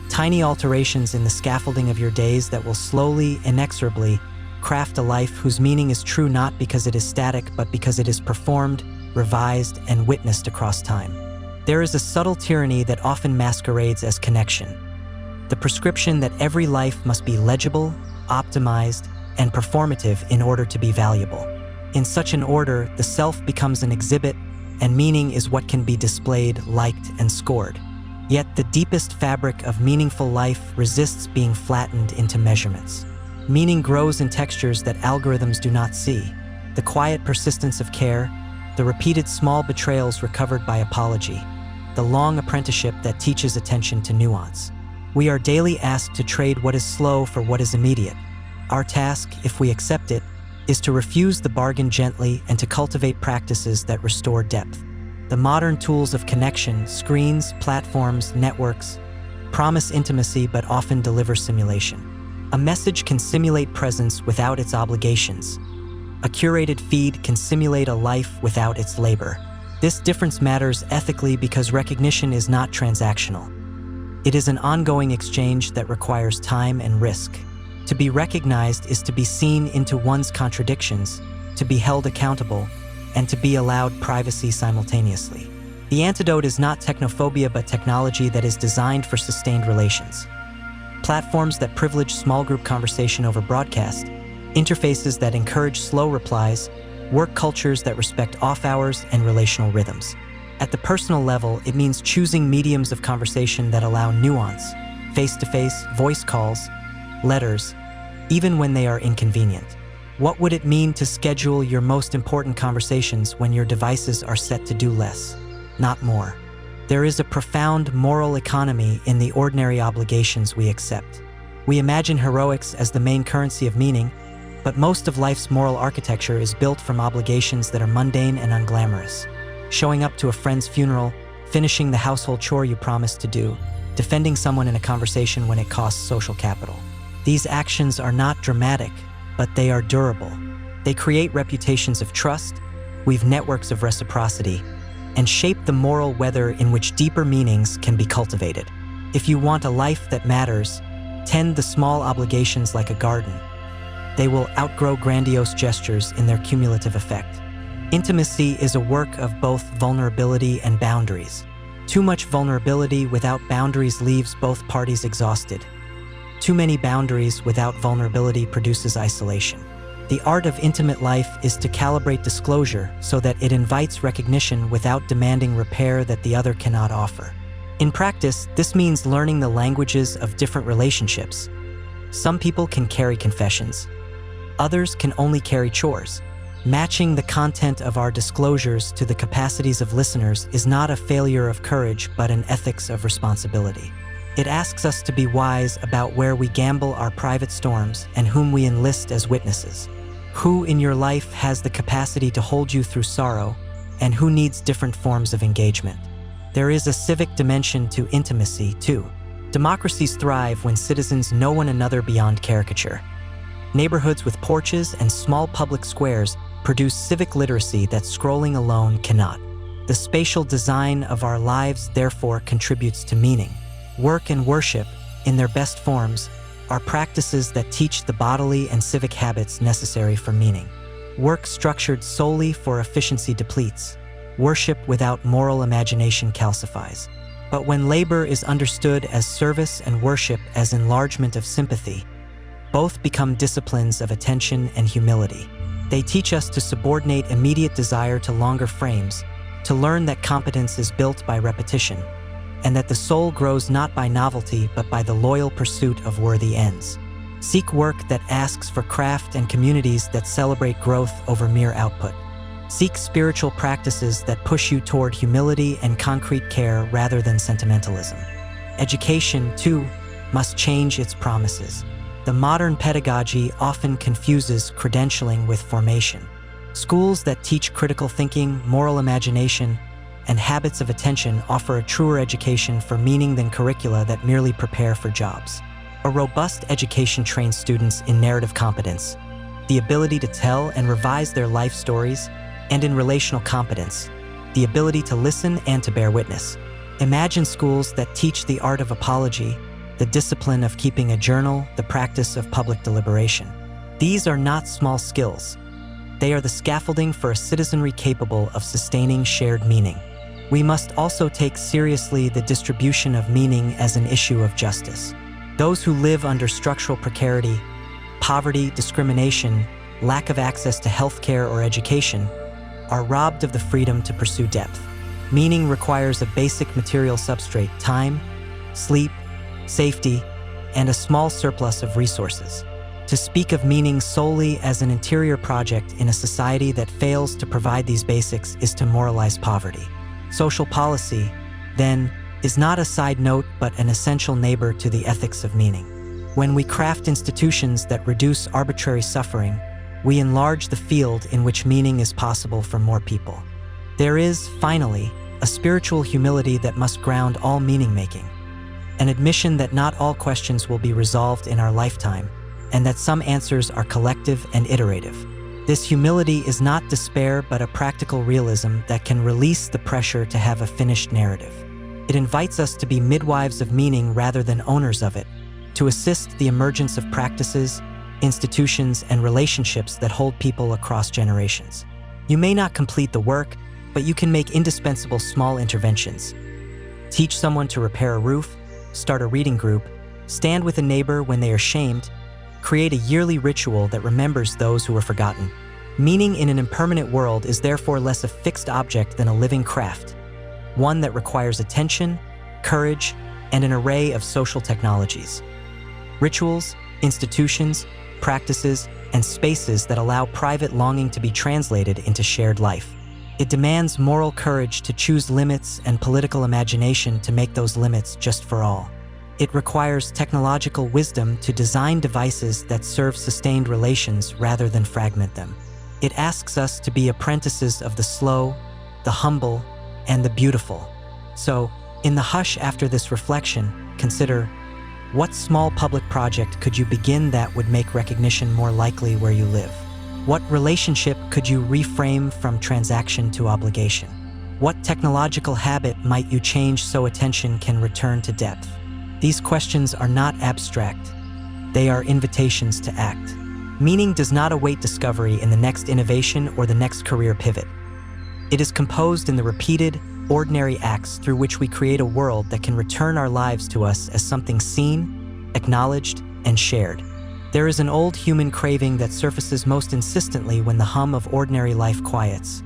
Tiny alterations in the scaffolding of your days that will slowly, inexorably, craft a life whose meaning is true not because it is static but because it is performed, revised, and witnessed across time. There is a subtle tyranny that often masquerades as connection. The prescription that every life must be legible, optimized, and performative in order to be valuable. In such an order, the self becomes an exhibit, and meaning is what can be displayed, liked, and scored. Yet the deepest fabric of meaningful life resists being flattened into measurements. Meaning grows in textures that algorithms do not see. The quiet persistence of care, the repeated small betrayals recovered by apology, the long apprenticeship that teaches attention to nuance. We are daily asked to trade what is slow for what is immediate. Our task, if we accept it, is to refuse the bargain gently and to cultivate practices that restore depth. The modern tools of connection, screens, platforms, networks, promise intimacy but often deliver simulation. A message can simulate presence without its obligations. A curated feed can simulate a life without its labor. This difference matters ethically because recognition is not transactional. It is an ongoing exchange that requires time and risk. To be recognized is to be seen into one's contradictions, to be held accountable, and to be allowed privacy simultaneously. The antidote is not technophobia but technology that is designed for sustained relations. Platforms that privilege small group conversation over broadcast, interfaces that encourage slow replies, work cultures that respect off hours and relational rhythms. At the personal level, it means choosing mediums of conversation that allow nuance, face-to-face, voice calls, letters, even when they are inconvenient. What would it mean to schedule your most important conversations when your devices are set to do less, not more? There is a profound moral economy in the ordinary obligations we accept. We imagine heroics as the main currency of meaning, but most of life's moral architecture is built from obligations that are mundane and unglamorous. Showing up to a friend's funeral, finishing the household chore you promised to do, defending someone in a conversation when it costs social capital. These actions are not dramatic, but they are durable. They create reputations of trust, weave networks of reciprocity, and shape the moral weather in which deeper meanings can be cultivated. If you want a life that matters, tend the small obligations like a garden. They will outgrow grandiose gestures in their cumulative effect. Intimacy is a work of both vulnerability and boundaries. Too much vulnerability without boundaries leaves both parties exhausted. Too many boundaries without vulnerability produces isolation. The art of intimate life is to calibrate disclosure so that it invites recognition without demanding repair that the other cannot offer. In practice, this means learning the languages of different relationships. Some people can carry confessions. Others can only carry chores. Matching the content of our disclosures to the capacities of listeners is not a failure of courage, but an ethics of responsibility. It asks us to be wise about where we gamble our private storms and whom we enlist as witnesses. Who in your life has the capacity to hold you through sorrow, and who needs different forms of engagement? There is a civic dimension to intimacy, too. Democracies thrive when citizens know one another beyond caricature. Neighborhoods with porches and small public squares produce civic literacy that scrolling alone cannot. The spatial design of our lives therefore contributes to meaning. Work and worship, in their best forms, are practices that teach the bodily and civic habits necessary for meaning. Work structured solely for efficiency depletes. Worship without moral imagination calcifies. But when labor is understood as service and worship as enlargement of sympathy, both become disciplines of attention and humility. They teach us to subordinate immediate desire to longer frames, to learn that competence is built by repetition, and that the soul grows not by novelty but by the loyal pursuit of worthy ends. Seek work that asks for craft and communities that celebrate growth over mere output. Seek spiritual practices that push you toward humility and concrete care rather than sentimentalism. Education, too, must change its promises. The modern pedagogy often confuses credentialing with formation. Schools that teach critical thinking, moral imagination, and habits of attention offer a truer education for meaning than curricula that merely prepare for jobs. A robust education trains students in narrative competence, the ability to tell and revise their life stories, and in relational competence, the ability to listen and to bear witness. Imagine schools that teach the art of apology, the discipline of keeping a journal, the practice of public deliberation. These are not small skills. They are the scaffolding for a citizenry capable of sustaining shared meaning. We must also take seriously the distribution of meaning as an issue of justice. Those who live under structural precarity, poverty, discrimination, lack of access to healthcare or education, are robbed of the freedom to pursue depth. Meaning requires a basic material substrate: time, sleep, safety, and a small surplus of resources. To speak of meaning solely as an interior project in a society that fails to provide these basics is to moralize poverty. Social policy, then, is not a side note but an essential neighbor to the ethics of meaning. When we craft institutions that reduce arbitrary suffering, we enlarge the field in which meaning is possible for more people. There is, finally, a spiritual humility that must ground all meaning-making, an admission that not all questions will be resolved in our lifetime, and that some answers are collective and iterative. This humility is not despair but a practical realism that can release the pressure to have a finished narrative. It invites us to be midwives of meaning rather than owners of it, to assist the emergence of practices, institutions, and relationships that hold people across generations. You may not complete the work, but you can make indispensable small interventions. Teach someone to repair a roof, start a reading group, stand with a neighbor when they are shamed, create a yearly ritual that remembers those who were forgotten. Meaning in an impermanent world is therefore less a fixed object than a living craft, one that requires attention, courage, and an array of social technologies. Rituals, institutions, practices, and spaces that allow private longing to be translated into shared life. It demands moral courage to choose limits and political imagination to make those limits just for all. It requires technological wisdom to design devices that serve sustained relations rather than fragment them. It asks us to be apprentices of the slow, the humble, and the beautiful. So, in the hush after this reflection, consider: what small public project could you begin that would make recognition more likely where you live? What relationship could you reframe from transaction to obligation? What technological habit might you change so attention can return to depth? These questions are not abstract. They are invitations to act. Meaning does not await discovery in the next innovation or the next career pivot. It is composed in the repeated, ordinary acts through which we create a world that can return our lives to us as something seen, acknowledged, and shared. There is an old human craving that surfaces most insistently when the hum of ordinary life quiets.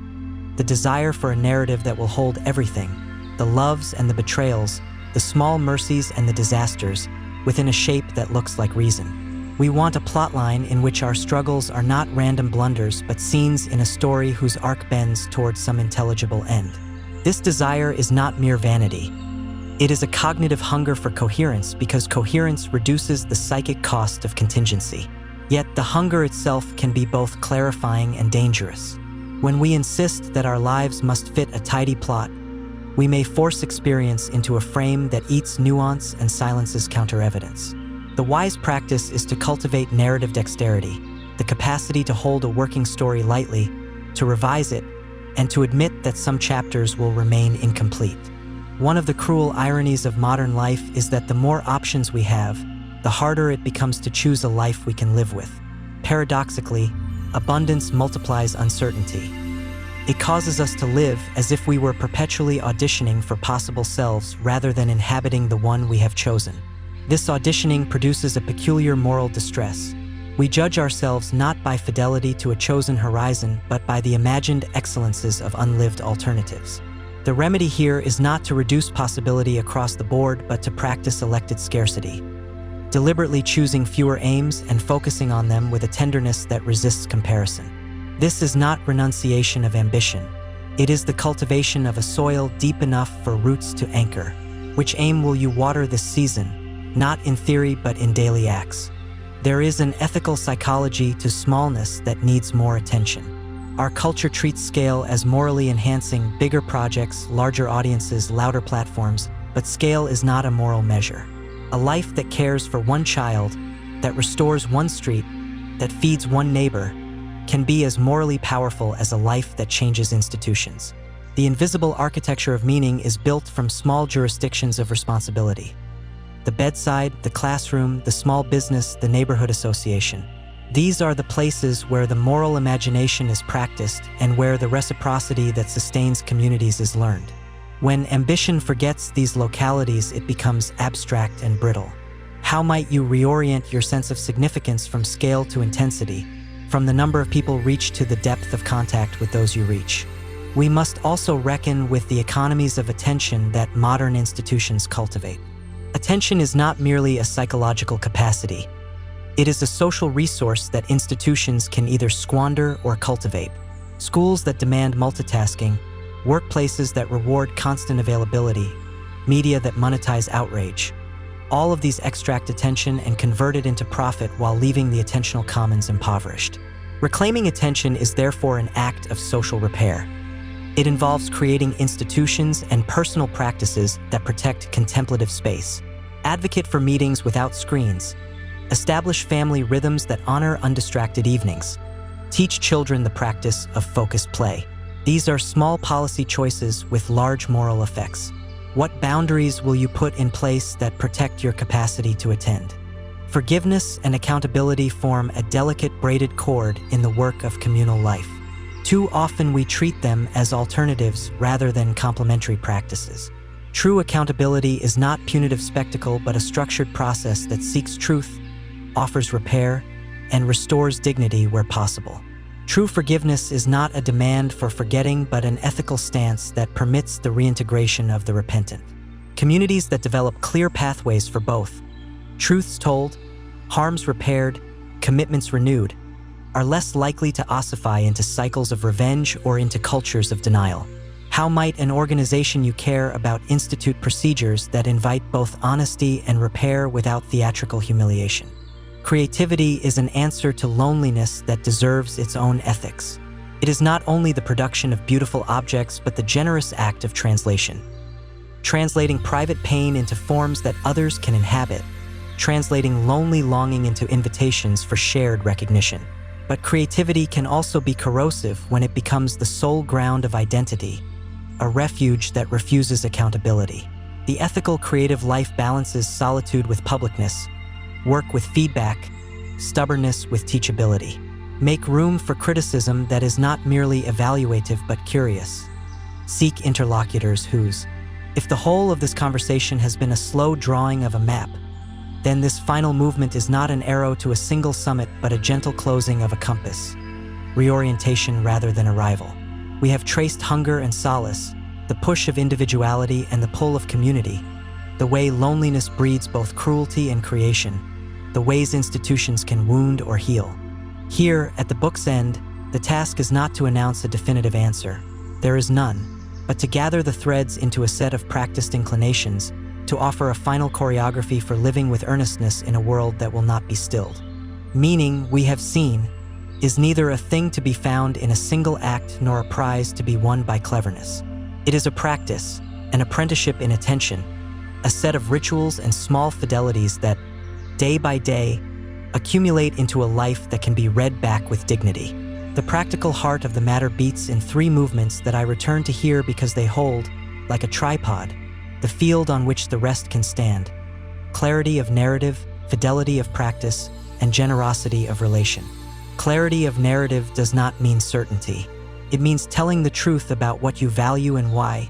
The desire for a narrative that will hold everything, the loves and the betrayals, the small mercies and the disasters, within a shape that looks like reason. We want a plotline in which our struggles are not random blunders but scenes in a story whose arc bends towards some intelligible end. This desire is not mere vanity. It is a cognitive hunger for coherence because coherence reduces the psychic cost of contingency. Yet the hunger itself can be both clarifying and dangerous. When we insist that our lives must fit a tidy plot, We may force experience into a frame that eats nuance and silences counter-evidence. The wise practice is to cultivate narrative dexterity, the capacity to hold a working story lightly, to revise it, and to admit that some chapters will remain incomplete. One of the cruel ironies of modern life is that the more options we have, the harder it becomes to choose a life we can live with. Paradoxically, abundance multiplies uncertainty. It causes us to live as if we were perpetually auditioning for possible selves rather than inhabiting the one we have chosen. This auditioning produces a peculiar moral distress. We judge ourselves not by fidelity to a chosen horizon, but by the imagined excellences of unlived alternatives. The remedy here is not to reduce possibility across the board, but to practice elected scarcity, deliberately choosing fewer aims and focusing on them with a tenderness that resists comparison. This is not renunciation of ambition. It is the cultivation of a soil deep enough for roots to anchor. Which aim will you water this season? Not in theory, but in daily acts. There is an ethical psychology to smallness that needs more attention. Our culture treats scale as morally enhancing: bigger projects, larger audiences, louder platforms, but scale is not a moral measure. A life that cares for one child, that restores one street, that feeds one neighbor, can be as morally powerful as a life that changes institutions. The invisible architecture of meaning is built from small jurisdictions of responsibility. The bedside, the classroom, the small business, the neighborhood association. These are the places where the moral imagination is practiced and where the reciprocity that sustains communities is learned. When ambition forgets these localities, it becomes abstract and brittle. How might you reorient your sense of significance from scale to intensity, from the number of people reached to the depth of contact with those you reach? We must also reckon with the economies of attention that modern institutions cultivate. Attention is not merely a psychological capacity. It is a social resource that institutions can either squander or cultivate. Schools that demand multitasking, workplaces that reward constant availability, media that monetize outrage. All of these extract attention and convert it into profit while leaving the attentional commons impoverished. Reclaiming attention is therefore an act of social repair. It involves creating institutions and personal practices that protect contemplative space. Advocate for meetings without screens. Establish family rhythms that honor undistracted evenings. Teach children the practice of focused play. These are small policy choices with large moral effects. What boundaries will you put in place that protect your capacity to attend? Forgiveness and accountability form a delicate braided cord in the work of communal life. Too often we treat them as alternatives rather than complementary practices. True accountability is not punitive spectacle, but a structured process that seeks truth, offers repair, and restores dignity where possible. True forgiveness is not a demand for forgetting, but an ethical stance that permits the reintegration of the repentant. Communities that develop clear pathways for both, truths told, harms repaired, commitments renewed, are less likely to ossify into cycles of revenge or into cultures of denial. How might an organization you care about institute procedures that invite both honesty and repair without theatrical humiliation? Creativity is an answer to loneliness that deserves its own ethics. It is not only the production of beautiful objects, but the generous act of translation. Translating private pain into forms that others can inhabit. Translating lonely longing into invitations for shared recognition. But creativity can also be corrosive when it becomes the sole ground of identity, a refuge that refuses accountability. The ethical creative life balances solitude with publicness, work with feedback, stubbornness with teachability. Make room for criticism that is not merely evaluative but curious. Seek interlocutors whose, if the whole of this conversation has been a slow drawing of a map, then this final movement is not an arrow to a single summit but a gentle closing of a compass. Reorientation rather than arrival. We have traced hunger and solace, the push of individuality and the pull of community, the way loneliness breeds both cruelty and creation, the ways institutions can wound or heal. Here, at the book's end, the task is not to announce a definitive answer. There is none, but to gather the threads into a set of practiced inclinations, to offer a final choreography for living with earnestness in a world that will not be stilled. Meaning, we have seen, is neither a thing to be found in a single act nor a prize to be won by cleverness. It is a practice, an apprenticeship in attention, a set of rituals and small fidelities that, day by day, accumulate into a life that can be read back with dignity. The practical heart of the matter beats in 3 movements that I return to here because they hold, like a tripod, the field on which the rest can stand: clarity of narrative, fidelity of practice, and generosity of relation. Clarity of narrative does not mean certainty. It means telling the truth about what you value and why,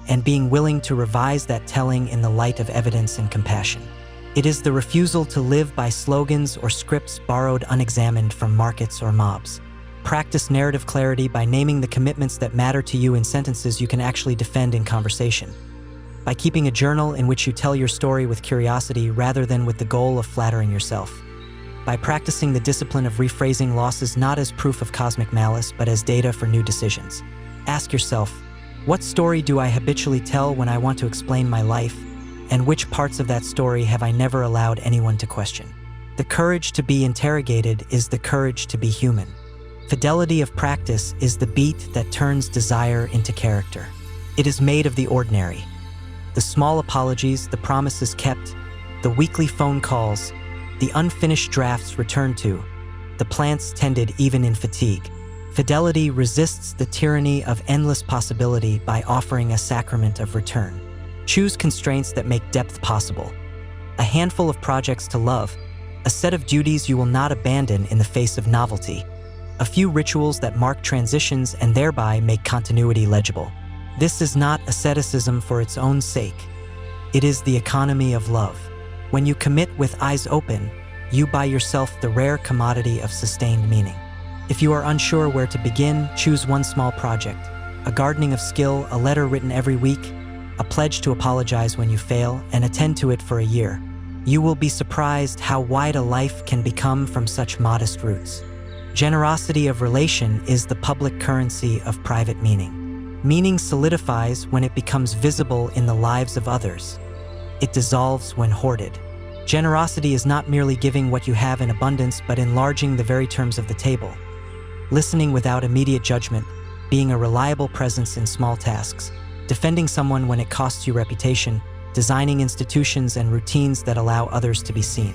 and being willing to revise that telling in the light of evidence and compassion. It is the refusal to live by slogans or scripts borrowed unexamined from markets or mobs. Practice narrative clarity by naming the commitments that matter to you in sentences you can actually defend in conversation. By keeping a journal in which you tell your story with curiosity rather than with the goal of flattering yourself. By practicing the discipline of rephrasing losses not as proof of cosmic malice, but as data for new decisions. Ask yourself, what story do I habitually tell when I want to explain my life, and which parts of that story have I never allowed anyone to question? The courage to be interrogated is the courage to be human. Fidelity of practice is the beat that turns desire into character. It is made of the ordinary. The small apologies, the promises kept, the weekly phone calls, the unfinished drafts returned to, the plants tended even in fatigue. Fidelity resists the tyranny of endless possibility by offering a sacrament of return. Choose constraints that make depth possible. A handful of projects to love, a set of duties you will not abandon in the face of novelty, a few rituals that mark transitions and thereby make continuity legible. This is not asceticism for its own sake. It is the economy of love. When you commit with eyes open, you buy yourself the rare commodity of sustained meaning. If you are unsure where to begin, choose one small project: a gardening of skill, a letter written every week, a pledge to apologize when you fail, and attend to it for a year. You will be surprised how wide a life can become from such modest roots. Generosity of relation is the public currency of private meaning. Meaning solidifies when it becomes visible in the lives of others. It dissolves when hoarded. Generosity is not merely giving what you have in abundance, but enlarging the very terms of the table. Listening without immediate judgment, being a reliable presence in small tasks, defending someone when it costs you reputation, designing institutions and routines that allow others to be seen.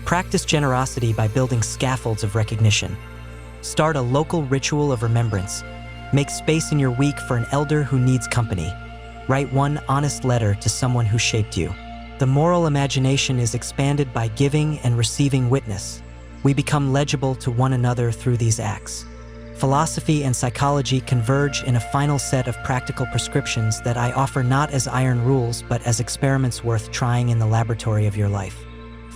Practice generosity by building scaffolds of recognition. Start a local ritual of remembrance. Make space in your week for an elder who needs company. Write one honest letter to someone who shaped you. The moral imagination is expanded by giving and receiving witness. We become legible to one another through these acts. Philosophy and psychology converge in a final set of practical prescriptions that I offer not as iron rules, but as experiments worth trying in the laboratory of your life.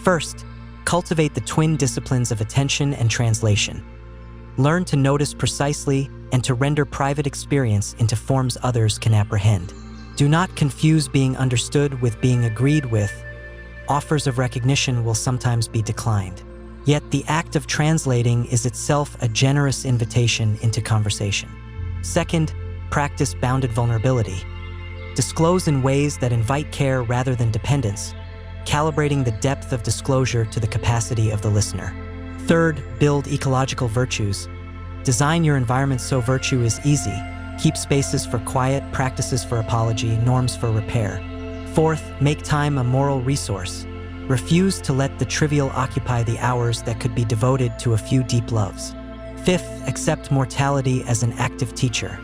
First, cultivate the twin disciplines of attention and translation. Learn to notice precisely and to render private experience into forms others can apprehend. Do not confuse being understood with being agreed with. Offers of recognition will sometimes be declined. Yet the act of translating is itself a generous invitation into conversation. Second, practice bounded vulnerability. Disclose in ways that invite care rather than dependence, calibrating the depth of disclosure to the capacity of the listener. Third, build ecological virtues. Design your environment so virtue is easy. Keep spaces for quiet, practices for apology, norms for repair. Fourth, make time a moral resource. Refuse to let the trivial occupy the hours that could be devoted to a few deep loves. Fifth, accept mortality as an active teacher.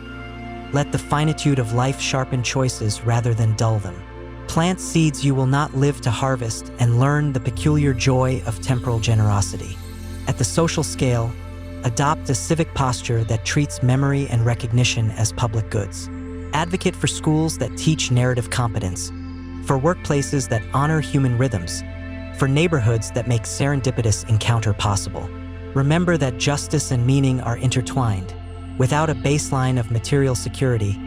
Let the finitude of life sharpen choices rather than dull them. Plant seeds you will not live to harvest and learn the peculiar joy of temporal generosity. At the social scale, adopt a civic posture that treats memory and recognition as public goods. Advocate for schools that teach narrative competence, for workplaces that honor human rhythms, for neighborhoods that make serendipitous encounter possible. Remember that justice and meaning are intertwined. Without a baseline of material security,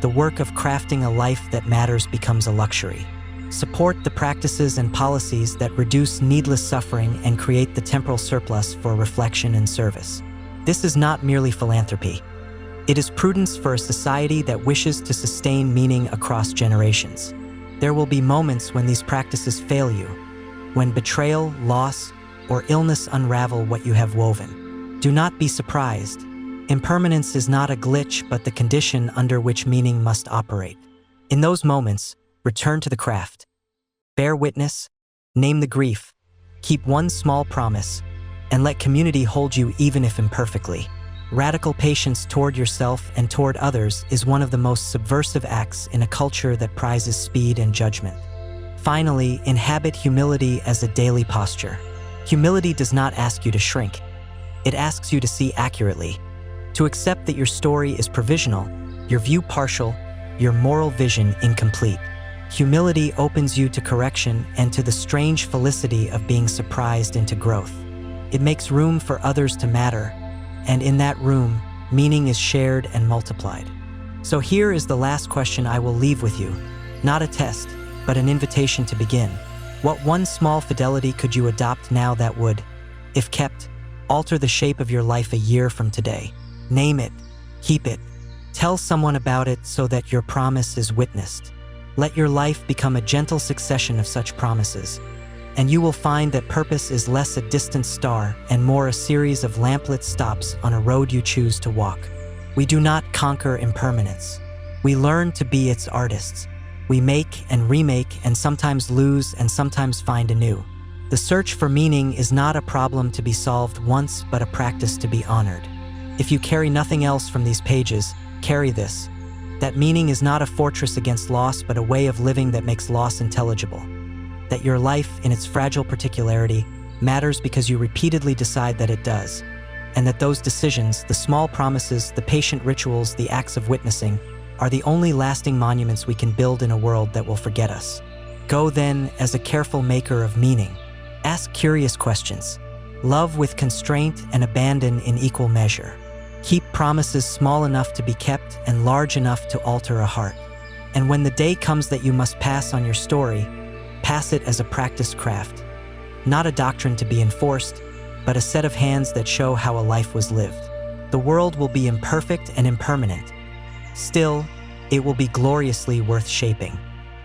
the work of crafting a life that matters becomes a luxury. Support the practices and policies that reduce needless suffering and create the temporal surplus for reflection and service. This is not merely philanthropy. It is prudence for a society that wishes to sustain meaning across generations. There will be moments when these practices fail you, when betrayal, loss, or illness unravel what you have woven. Do not be surprised. Impermanence is not a glitch, but the condition under which meaning must operate. In those moments, return to the craft. Bear witness, name the grief, keep one small promise, and let community hold you even if imperfectly. Radical patience toward yourself and toward others is one of the most subversive acts in a culture that prizes speed and judgment. Finally, inhabit humility as a daily posture. Humility does not ask you to shrink. It asks you to see accurately, to accept that your story is provisional, your view partial, your moral vision incomplete. Humility opens you to correction and to the strange felicity of being surprised into growth. It makes room for others to matter, and in that room, meaning is shared and multiplied. So here is the last question I will leave with you. Not a test, but an invitation to begin. What one small fidelity could you adopt now that would, if kept, alter the shape of your life a year from today? Name it, keep it, tell someone about it so that your promise is witnessed. Let your life become a gentle succession of such promises, and you will find that purpose is less a distant star and more a series of lamplit stops on a road you choose to walk. We do not conquer impermanence. We learn to be its artists. We make and remake and sometimes lose and sometimes find anew. The search for meaning is not a problem to be solved once, but a practice to be honored. If you carry nothing else from these pages, carry this: that meaning is not a fortress against loss, but a way of living that makes loss intelligible. That your life, in its fragile particularity, matters because you repeatedly decide that it does, and that those decisions, the small promises, the patient rituals, the acts of witnessing, are the only lasting monuments we can build in a world that will forget us. Go then as a careful maker of meaning. Ask curious questions. Love with constraint and abandon in equal measure. Keep promises small enough to be kept and large enough to alter a heart. And when the day comes that you must pass on your story, pass it as a practiced craft. Not a doctrine to be enforced, but a set of hands that show how a life was lived. The world will be imperfect and impermanent. Still, it will be gloriously worth shaping.